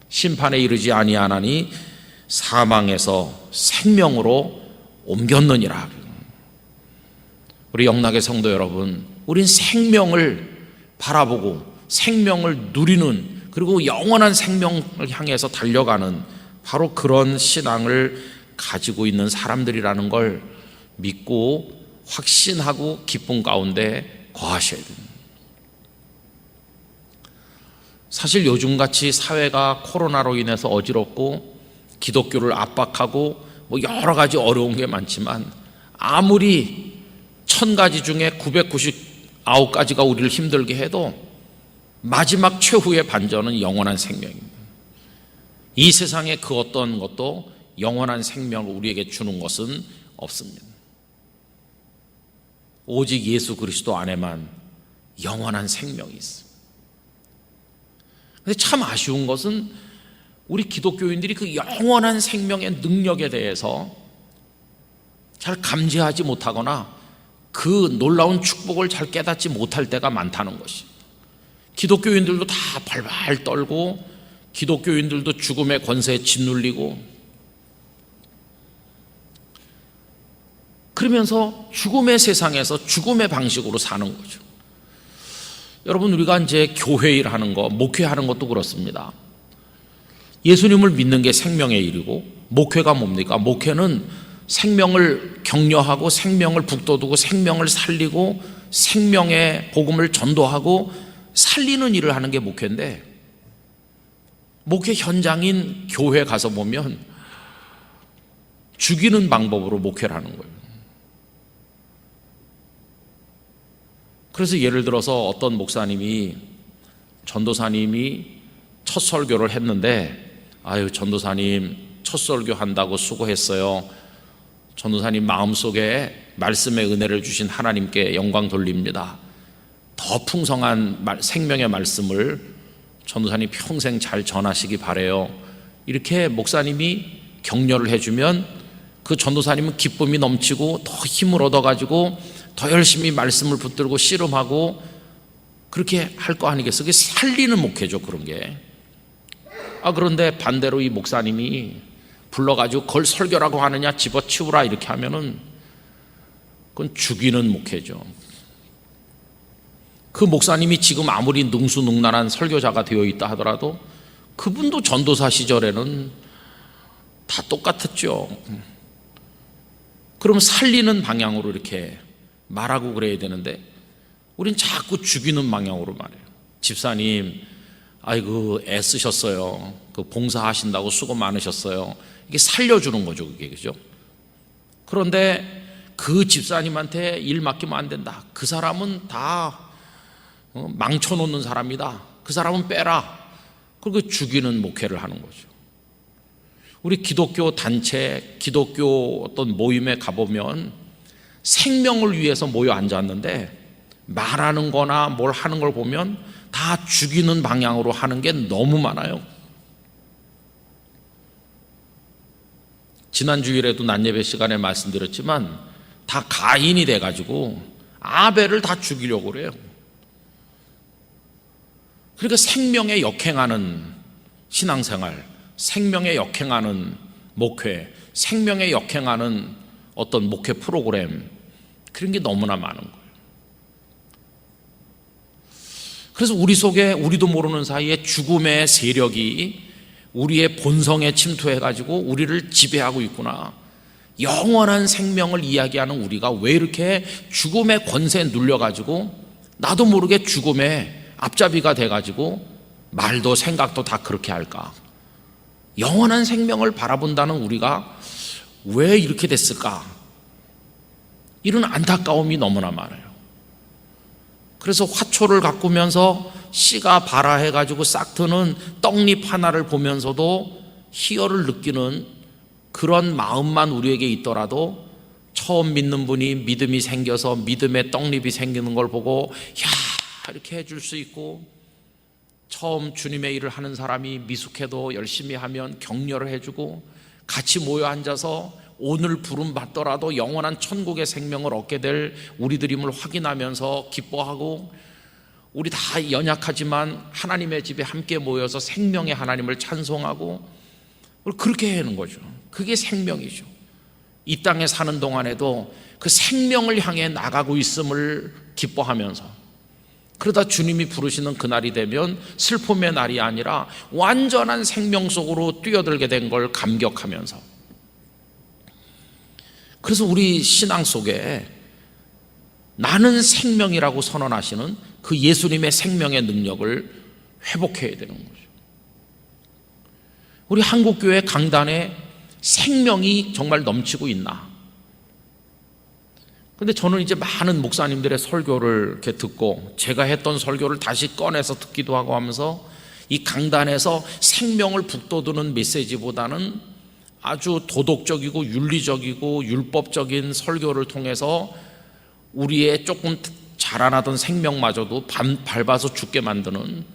심판에 이르지 아니하나니 사망에서 생명으로 옮겼느니라. 우리 영락의 성도 여러분, 우린 생명을 바라보고 생명을 누리는, 그리고 영원한 생명을 향해서 달려가는 바로 그런 신앙을 가지고 있는 사람들이라는 걸 믿고 확신하고 기쁨 가운데 거하셔야 됩니다. 사실 요즘같이 사회가 코로나로 인해서 어지럽고 기독교를 압박하고 뭐 여러 가지 어려운 게 많지만, 아무리 1000가지 중에 9가지가 우리를 힘들게 해도 마지막 최후의 반전은 영원한 생명입니다. 이 세상의 그 어떤 것도 영원한 생명을 우리에게 주는 것은 없습니다. 오직 예수 그리스도 안에만 영원한 생명이 있습니다. 그런데 참 아쉬운 것은 우리 기독교인들이 그 영원한 생명의 능력에 대해서 잘 감지하지 못하거나 그 놀라운 축복을 잘 깨닫지 못할 때가 많다는 것이. 기독교인들도 다 발발 떨고 기독교인들도 죽음의 권세에 짓눌리고 그러면서 죽음의 세상에서 죽음의 방식으로 사는 거죠. 여러분, 우리가 이제 교회 일하는 거, 목회하는 것도 그렇습니다. 예수님을 믿는 게 생명의 일이고 목회가 뭡니까? 목회는 생명을 격려하고 생명을 북돋우고 생명을 살리고 생명의 복음을 전도하고 살리는 일을 하는 게 목회인데, 목회 현장인 교회 가서 보면 죽이는 방법으로 목회를 하는 거예요. 그래서 예를 들어서 어떤 목사님이, 전도사님이 첫 설교를 했는데, 아유, 전도사님 첫 설교 한다고 수고했어요. 전도사님 마음속에 말씀의 은혜를 주신 하나님께 영광 돌립니다. 더 풍성한 생명의 말씀을 전도사님 평생 잘 전하시기 바래요. 이렇게 목사님이 격려를 해주면 그 전도사님은 기쁨이 넘치고 더 힘을 얻어가지고 더 열심히 말씀을 붙들고 씨름하고 그렇게 할 거 아니겠어요? 그게 살리는 목회죠, 그런 게. 그런데 반대로 이 목사님이 불러가지고 그걸 설교라고 하느냐, 집어치우라 이렇게 하면은 그건 죽이는 목회죠. 그 목사님이 지금 아무리 능수능란한 설교자가 되어 있다 하더라도 그분도 전도사 시절에는 다 똑같았죠. 그럼 살리는 방향으로 이렇게 말하고 그래야 되는데 우린 자꾸 죽이는 방향으로 말해요. 집사님, 아이고 애쓰셨어요. 그 봉사하신다고 수고 많으셨어요. 이게 살려주는 거죠, 그게. 그죠? 그런데 그 집사님한테 일 맡기면 안 된다. 그 사람은 다 망쳐놓는 사람이다. 그 사람은 빼라. 그리고 죽이는 목회를 하는 거죠. 우리 기독교 단체, 기독교 어떤 모임에 가보면 생명을 위해서 모여 앉았는데 말하는 거나 뭘 하는 걸 보면 다 죽이는 방향으로 하는 게 너무 많아요. 지난 주일에도 낮예배 시간에 말씀드렸지만 다 가인이 돼가지고 아벨을 다 죽이려고 그래요. 그러니까 생명에 역행하는 신앙생활, 생명에 역행하는 목회, 생명에 역행하는 어떤 목회 프로그램, 그런 게 너무나 많은 거예요. 그래서 우리 속에 우리도 모르는 사이에 죽음의 세력이 우리의 본성에 침투해가지고 우리를 지배하고 있구나. 영원한 생명을 이야기하는 우리가 왜 이렇게 죽음의 권세에 눌려가지고 나도 모르게 죽음의 앞잡이가 돼가지고 말도 생각도 다 그렇게 할까? 영원한 생명을 바라본다는 우리가 왜 이렇게 됐을까? 이런 안타까움이 너무나 많아요. 그래서 화초를 가꾸면서 씨가 발아해가지고 싹트는 떡잎 하나를 보면서도 희열을 느끼는 그런 마음만 우리에게 있더라도 처음 믿는 분이 믿음이 생겨서 믿음의 떡잎이 생기는 걸 보고 야, 이렇게 해줄 수 있고, 처음 주님의 일을 하는 사람이 미숙해도 열심히 하면 격려를 해주고, 같이 모여 앉아서 오늘 부름 받더라도 영원한 천국의 생명을 얻게 될 우리들임을 확인하면서 기뻐하고, 우리 다 연약하지만 하나님의 집에 함께 모여서 생명의 하나님을 찬송하고 그렇게 하는 거죠. 그게 생명이죠. 이 땅에 사는 동안에도 그 생명을 향해 나가고 있음을 기뻐하면서, 그러다 주님이 부르시는 그날이 되면 슬픔의 날이 아니라 완전한 생명 속으로 뛰어들게 된 걸 감격하면서, 그래서 우리 신앙 속에 나는 생명이라고 선언하시는 그 예수님의 생명의 능력을 회복해야 되는 거죠. 우리 한국교회 강단에 생명이 정말 넘치고 있나? 근데 저는 이제 많은 목사님들의 설교를 이렇게 듣고 제가 했던 설교를 다시 꺼내서 듣기도 하고 하면서 이 강단에서 생명을 북돋우는 메시지보다는 아주 도덕적이고 윤리적이고 율법적인 설교를 통해서 우리의 조금 자라나던 생명마저도 밟아서 죽게 만드는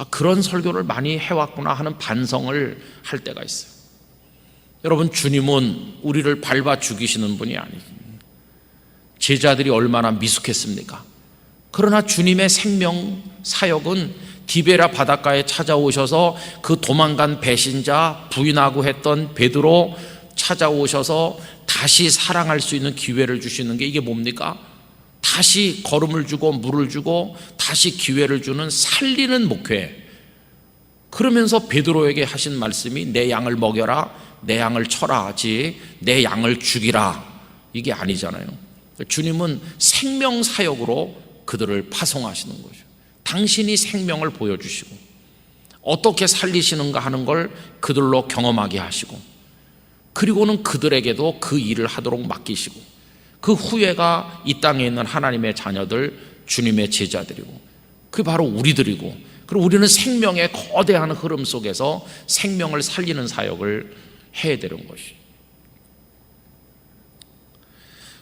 그런 설교를 많이 해왔구나 하는 반성을 할 때가 있어요. 여러분, 주님은 우리를 밟아 죽이시는 분이 아니에요. 제자들이 얼마나 미숙했습니까? 그러나 주님의 생명 사역은 디베라 바닷가에 찾아오셔서 그 도망간 배신자, 부인하고 했던 베드로 찾아오셔서 다시 사랑할 수 있는 기회를 주시는 게 이게 뭡니까? 다시 걸음을 주고 물을 주고 다시 기회를 주는 살리는 목회. 그러면서 베드로에게 하신 말씀이 내 양을 먹여라, 내 양을 쳐라 하지 내 양을 죽이라, 이게 아니잖아요. 주님은 생명 사역으로 그들을 파송하시는 거죠. 당신이 생명을 보여주시고 어떻게 살리시는가 하는 걸 그들로 경험하게 하시고, 그리고는 그들에게도 그 일을 하도록 맡기시고, 그 후예가 이 땅에 있는 하나님의 자녀들, 주님의 제자들이고 그게 바로 우리들이고, 그리고 우리는 생명의 거대한 흐름 속에서 생명을 살리는 사역을 해야 되는 것이.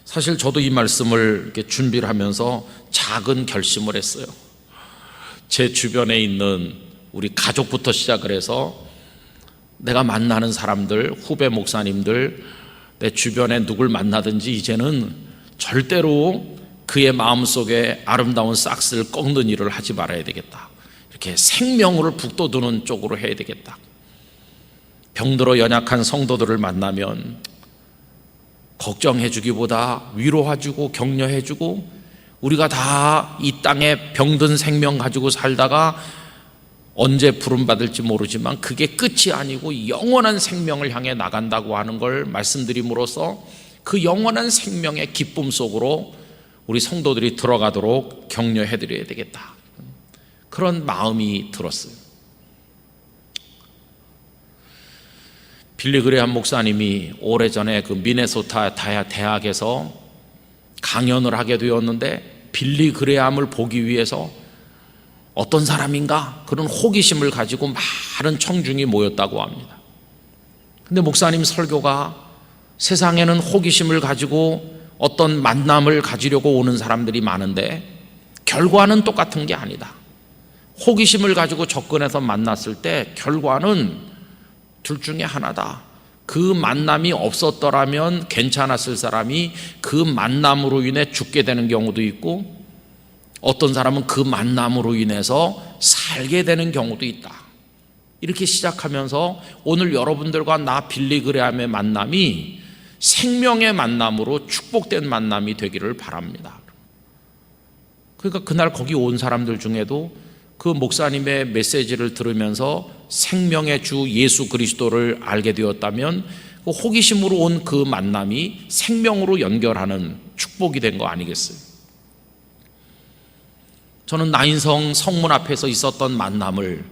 사실 저도 이 말씀을 이렇게 준비를 하면서 작은 결심을 했어요. 제 주변에 있는 우리 가족부터 시작을 해서 내가 만나는 사람들, 후배 목사님들, 내 주변에 누굴 만나든지 이제는 절대로 그의 마음속에 아름다운 싹스를 꺾는 일을 하지 말아야 되겠다. 이렇게 생명으로 북돋우는 쪽으로 해야 되겠다. 병들어 연약한 성도들을 만나면 걱정해주기보다 위로해주고 격려해주고, 우리가 다 이 땅에 병든 생명 가지고 살다가 언제 부름받을지 모르지만 그게 끝이 아니고 영원한 생명을 향해 나간다고 하는 걸 말씀드림으로써 그 영원한 생명의 기쁨 속으로 우리 성도들이 들어가도록 격려해드려야 되겠다, 그런 마음이 들었어요. 빌리 그레함 목사님이 오래전에 그 미네소타 대학에서 강연을 하게 되었는데, 빌리 그레함을 보기 위해서 어떤 사람인가 그런 호기심을 가지고 많은 청중이 모였다고 합니다. 근데 목사님 설교가 세상에는 호기심을 가지고 어떤 만남을 가지려고 오는 사람들이 많은데 결과는 똑같은 게 아니다. 호기심을 가지고 접근해서 만났을 때 결과는 둘 중에 하나다. 그 만남이 없었더라면 괜찮았을 사람이 그 만남으로 인해 죽게 되는 경우도 있고, 어떤 사람은 그 만남으로 인해서 살게 되는 경우도 있다. 이렇게 시작하면서 오늘 여러분들과 나 빌리 그레함의 만남이 생명의 만남으로 축복된 만남이 되기를 바랍니다. 그러니까 그날 거기 온 사람들 중에도 그 목사님의 메시지를 들으면서 생명의 주 예수 그리스도를 알게 되었다면 그 호기심으로 온 그 만남이 생명으로 연결하는 축복이 된 거 아니겠어요? 저는 나인성 성문 앞에서 있었던 만남을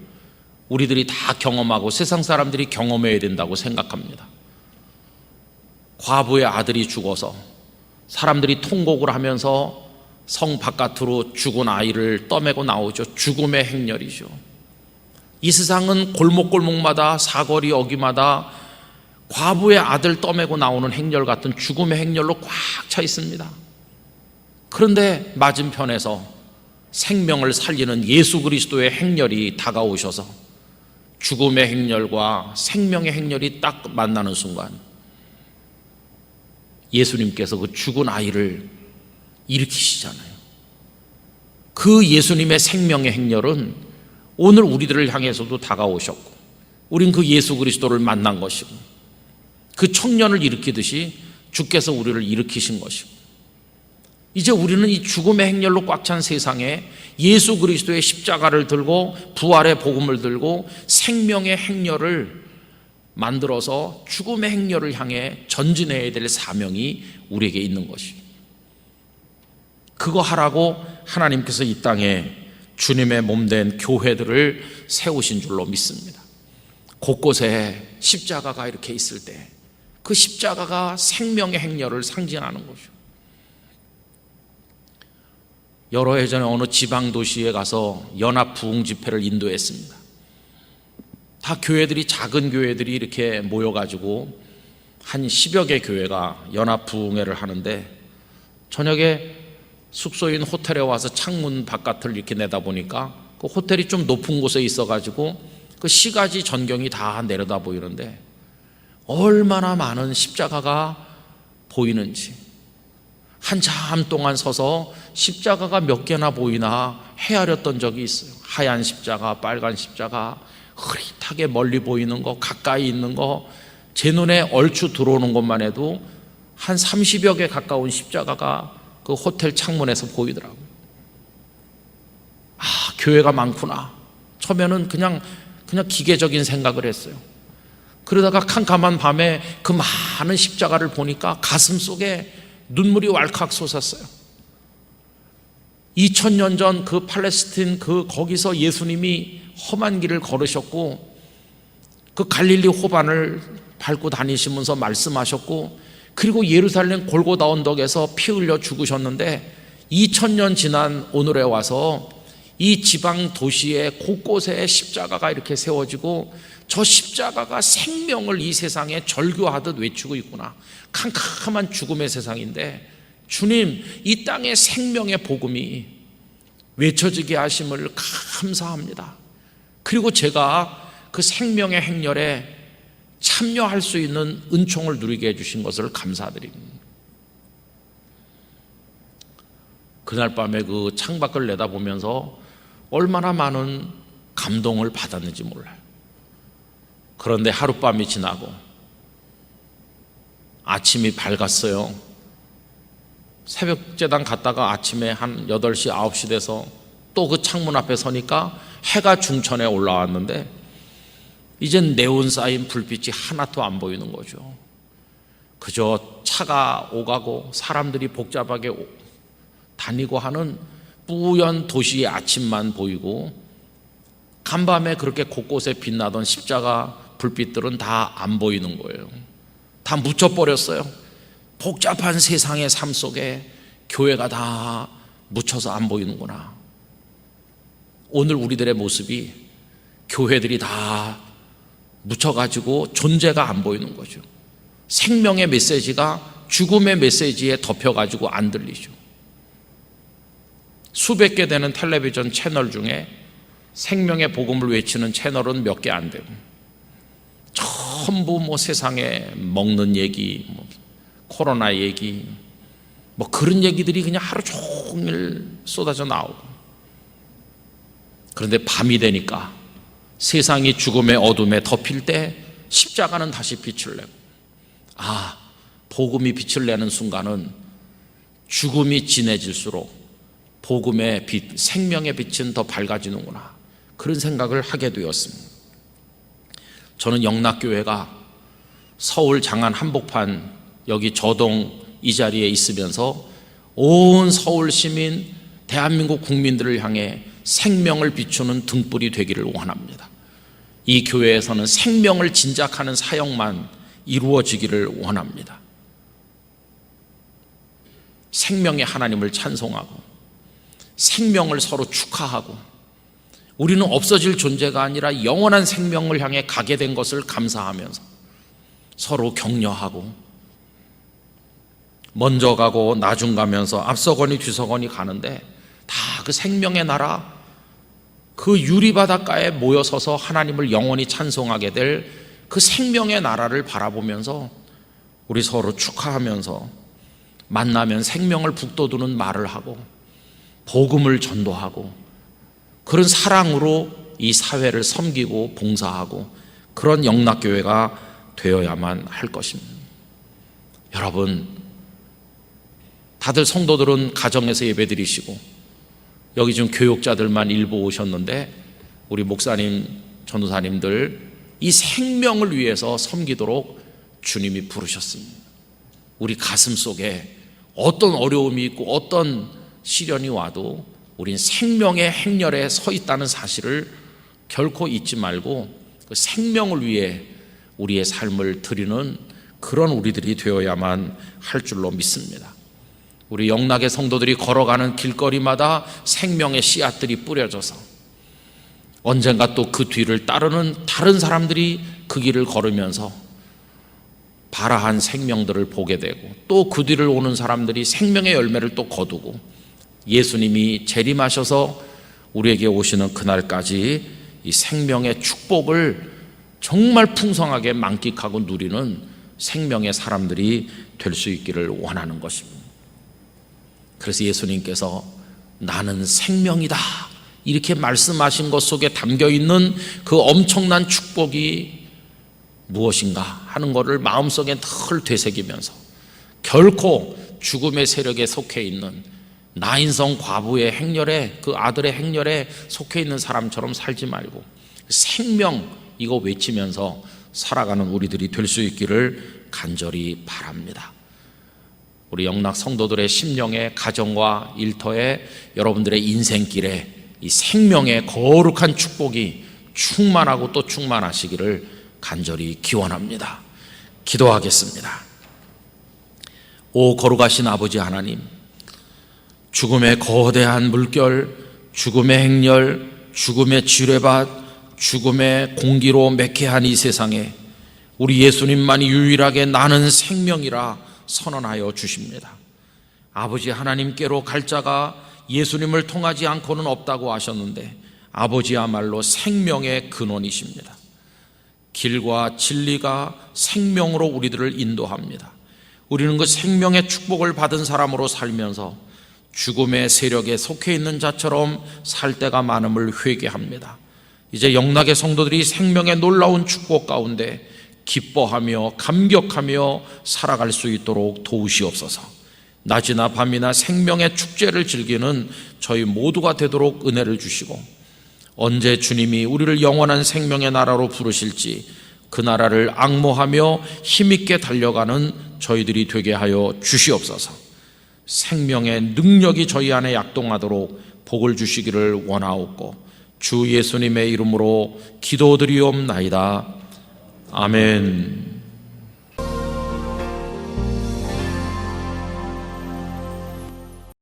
우리들이 다 경험하고 세상 사람들이 경험해야 된다고 생각합니다. 과부의 아들이 죽어서 사람들이 통곡을 하면서 성 바깥으로 죽은 아이를 떠매고 나오죠. 죽음의 행렬이죠. 이 세상은 골목골목마다 사거리 어귀마다 과부의 아들 떠매고 나오는 행렬 같은 죽음의 행렬로 꽉 차 있습니다. 그런데 맞은편에서 생명을 살리는 예수 그리스도의 행렬이 다가오셔서 죽음의 행렬과 생명의 행렬이 딱 만나는 순간 예수님께서 그 죽은 아이를 일으키시잖아요. 그 예수님의 생명의 행렬은 오늘 우리들을 향해서도 다가오셨고, 우린 그 예수 그리스도를 만난 것이고, 그 청년을 일으키듯이 주께서 우리를 일으키신 것이고, 이제 우리는 이 죽음의 행렬로 꽉 찬 세상에 예수 그리스도의 십자가를 들고 부활의 복음을 들고 생명의 행렬을 만들어서 죽음의 행렬을 향해 전진해야 될 사명이 우리에게 있는 것이에요. 그거 하라고 하나님께서 이 땅에 주님의 몸된 교회들을 세우신 줄로 믿습니다. 곳곳에 십자가가 이렇게 있을 때 그 십자가가 생명의 행렬을 상징하는 거죠. 여러 해 전에 어느 지방 도시에 가서 연합 부흥 집회를 인도했습니다. 다 교회들이, 작은 교회들이 이렇게 모여가지고 한 10여 개 교회가 연합 부흥회를 하는데, 저녁에 숙소인 호텔에 와서 창문 바깥을 이렇게 내다보니까 그 호텔이 좀 높은 곳에 있어가지고 그 시가지 전경이 다 내려다 보이는데 얼마나 많은 십자가가 보이는지, 한참 동안 서서 십자가가 몇 개나 보이나 헤아렸던 적이 있어요. 하얀 십자가, 빨간 십자가, 흐릿하게 멀리 보이는 거, 가까이 있는 거, 제 눈에 얼추 들어오는 것만 해도 한 30여 개 가까운 십자가가 그 호텔 창문에서 보이더라고요. 아, 교회가 많구나. 처음에는 그냥 기계적인 생각을 했어요. 그러다가 캄캄한 밤에 그 많은 십자가를 보니까 가슴 속에 눈물이 왈칵 솟았어요. 2000년 전 그 팔레스틴 거기서 예수님이 험한 길을 걸으셨고, 그 갈릴리 호반을 밟고 다니시면서 말씀하셨고, 그리고 예루살렘 골고다 언덕에서 피 흘려 죽으셨는데 2000년 지난 오늘에 와서 이 지방 도시의 곳곳에 십자가가 이렇게 세워지고, 저 십자가가 생명을 이 세상에 절규하듯 외치고 있구나. 캄캄한 죽음의 세상인데 주님, 이 땅의 생명의 복음이 외쳐지게 하심을 감사합니다. 그리고 제가 그 생명의 행렬에 참여할 수 있는 은총을 누리게 해주신 것을 감사드립니다. 그날 밤에 그 창밖을 내다보면서 얼마나 많은 감동을 받았는지 몰라요. 그런데 하룻밤이 지나고 아침이 밝았어요. 새벽제단 갔다가 아침에 한 8시, 9시 돼서 또 그 창문 앞에 서니까 해가 중천에 올라왔는데 이젠 네온 쌓인 불빛이 하나도 안 보이는 거죠. 그저 차가 오가고 사람들이 복잡하게 다니고 하는 뿌연 도시의 아침만 보이고, 간밤에 그렇게 곳곳에 빛나던 십자가 불빛들은 다 안 보이는 거예요. 다 묻혀버렸어요. 복잡한 세상의 삶 속에 교회가 다 묻혀서 안 보이는구나. 오늘 우리들의 모습이 교회들이 다 묻혀가지고 존재가 안 보이는 거죠. 생명의 메시지가 죽음의 메시지에 덮여가지고 안 들리죠. 수백 개 되는 텔레비전 채널 중에 생명의 복음을 외치는 채널은 몇 개 안 되고, 전부 세상에 먹는 얘기, 코로나 얘기, 그런 얘기들이 그냥 하루 종일 쏟아져 나오고, 그런데 밤이 되니까 세상이 죽음의 어둠에 덮일 때 십자가는 다시 빛을 내고, 아, 복음이 빛을 내는 순간은 죽음이 진해질수록 복음의 빛, 생명의 빛은 더 밝아지는구나, 그런 생각을 하게 되었습니다. 저는 영락교회가 서울 장안 한복판 여기 저동 이 자리에 있으면서 온 서울 시민, 대한민국 국민들을 향해 생명을 비추는 등불이 되기를 원합니다. 이 교회에서는 생명을 진작하는 사역만 이루어지기를 원합니다. 생명의 하나님을 찬송하고 생명을 서로 축하하고, 우리는 없어질 존재가 아니라 영원한 생명을 향해 가게 된 것을 감사하면서 서로 격려하고, 먼저 가고 나중 가면서 앞서거니 뒤서거니 가는데 다 그 생명의 나라, 그 유리바닷가에 모여서서 하나님을 영원히 찬송하게 될 그 생명의 나라를 바라보면서 우리 서로 축하하면서 만나면 생명을 북돋우는 말을 하고 복음을 전도하고, 그런 사랑으로 이 사회를 섬기고 봉사하고, 그런 영락교회가 되어야만 할 것입니다. 여러분, 다들 성도들은 가정에서 예배드리시고 여기 지금 교육자들만 일부 오셨는데, 우리 목사님, 전도사님들 이 생명을 위해서 섬기도록 주님이 부르셨습니다. 우리 가슴 속에 어떤 어려움이 있고 어떤 시련이 와도 우린 생명의 행렬에 서 있다는 사실을 결코 잊지 말고 그 생명을 위해 우리의 삶을 드리는 그런 우리들이 되어야만 할 줄로 믿습니다. 우리 영락의 성도들이 걸어가는 길거리마다 생명의 씨앗들이 뿌려져서 언젠가 또 그 뒤를 따르는 다른 사람들이 그 길을 걸으면서 발아한 생명들을 보게 되고, 또 그 뒤를 오는 사람들이 생명의 열매를 또 거두고, 예수님이 재림하셔서 우리에게 오시는 그날까지 이 생명의 축복을 정말 풍성하게 만끽하고 누리는 생명의 사람들이 될 수 있기를 원하는 것입니다. 그래서 예수님께서 나는 생명이다 이렇게 말씀하신 것 속에 담겨있는 그 엄청난 축복이 무엇인가 하는 것을 마음속에 늘 되새기면서, 결코 죽음의 세력에 속해 있는 나인성 과부의 행렬에, 그 아들의 행렬에 속해 있는 사람처럼 살지 말고 생명 이거 외치면서 살아가는 우리들이 될 수 있기를 간절히 바랍니다. 우리 영락 성도들의 심령의 가정과 일터에, 여러분들의 인생길에 이 생명의 거룩한 축복이 충만하고 또 충만하시기를 간절히 기원합니다. 기도하겠습니다. 오 거룩하신 아버지 하나님, 죽음의 거대한 물결, 죽음의 행렬, 죽음의 지뢰밭, 죽음의 공기로 매캐한 이 세상에 우리 예수님만이 유일하게 나는 생명이라 선언하여 주십니다. 아버지 하나님께로 갈 자가 예수님을 통하지 않고는 없다고 하셨는데, 아버지야말로 생명의 근원이십니다. 길과 진리가 생명으로 우리들을 인도합니다. 우리는 그 생명의 축복을 받은 사람으로 살면서 죽음의 세력에 속해 있는 자처럼 살 때가 많음을 회개합니다. 이제 영락의 성도들이 생명의 놀라운 축복 가운데 기뻐하며 감격하며 살아갈 수 있도록 도우시옵소서. 낮이나 밤이나 생명의 축제를 즐기는 저희 모두가 되도록 은혜를 주시고, 언제 주님이 우리를 영원한 생명의 나라로 부르실지 그 나라를 앙모하며 힘있게 달려가는 저희들이 되게 하여 주시옵소서. 생명의 능력이 저희 안에 약동하도록 복을 주시기를 원하옵고, 주 예수님의 이름으로 기도드리옵나이다. 아멘.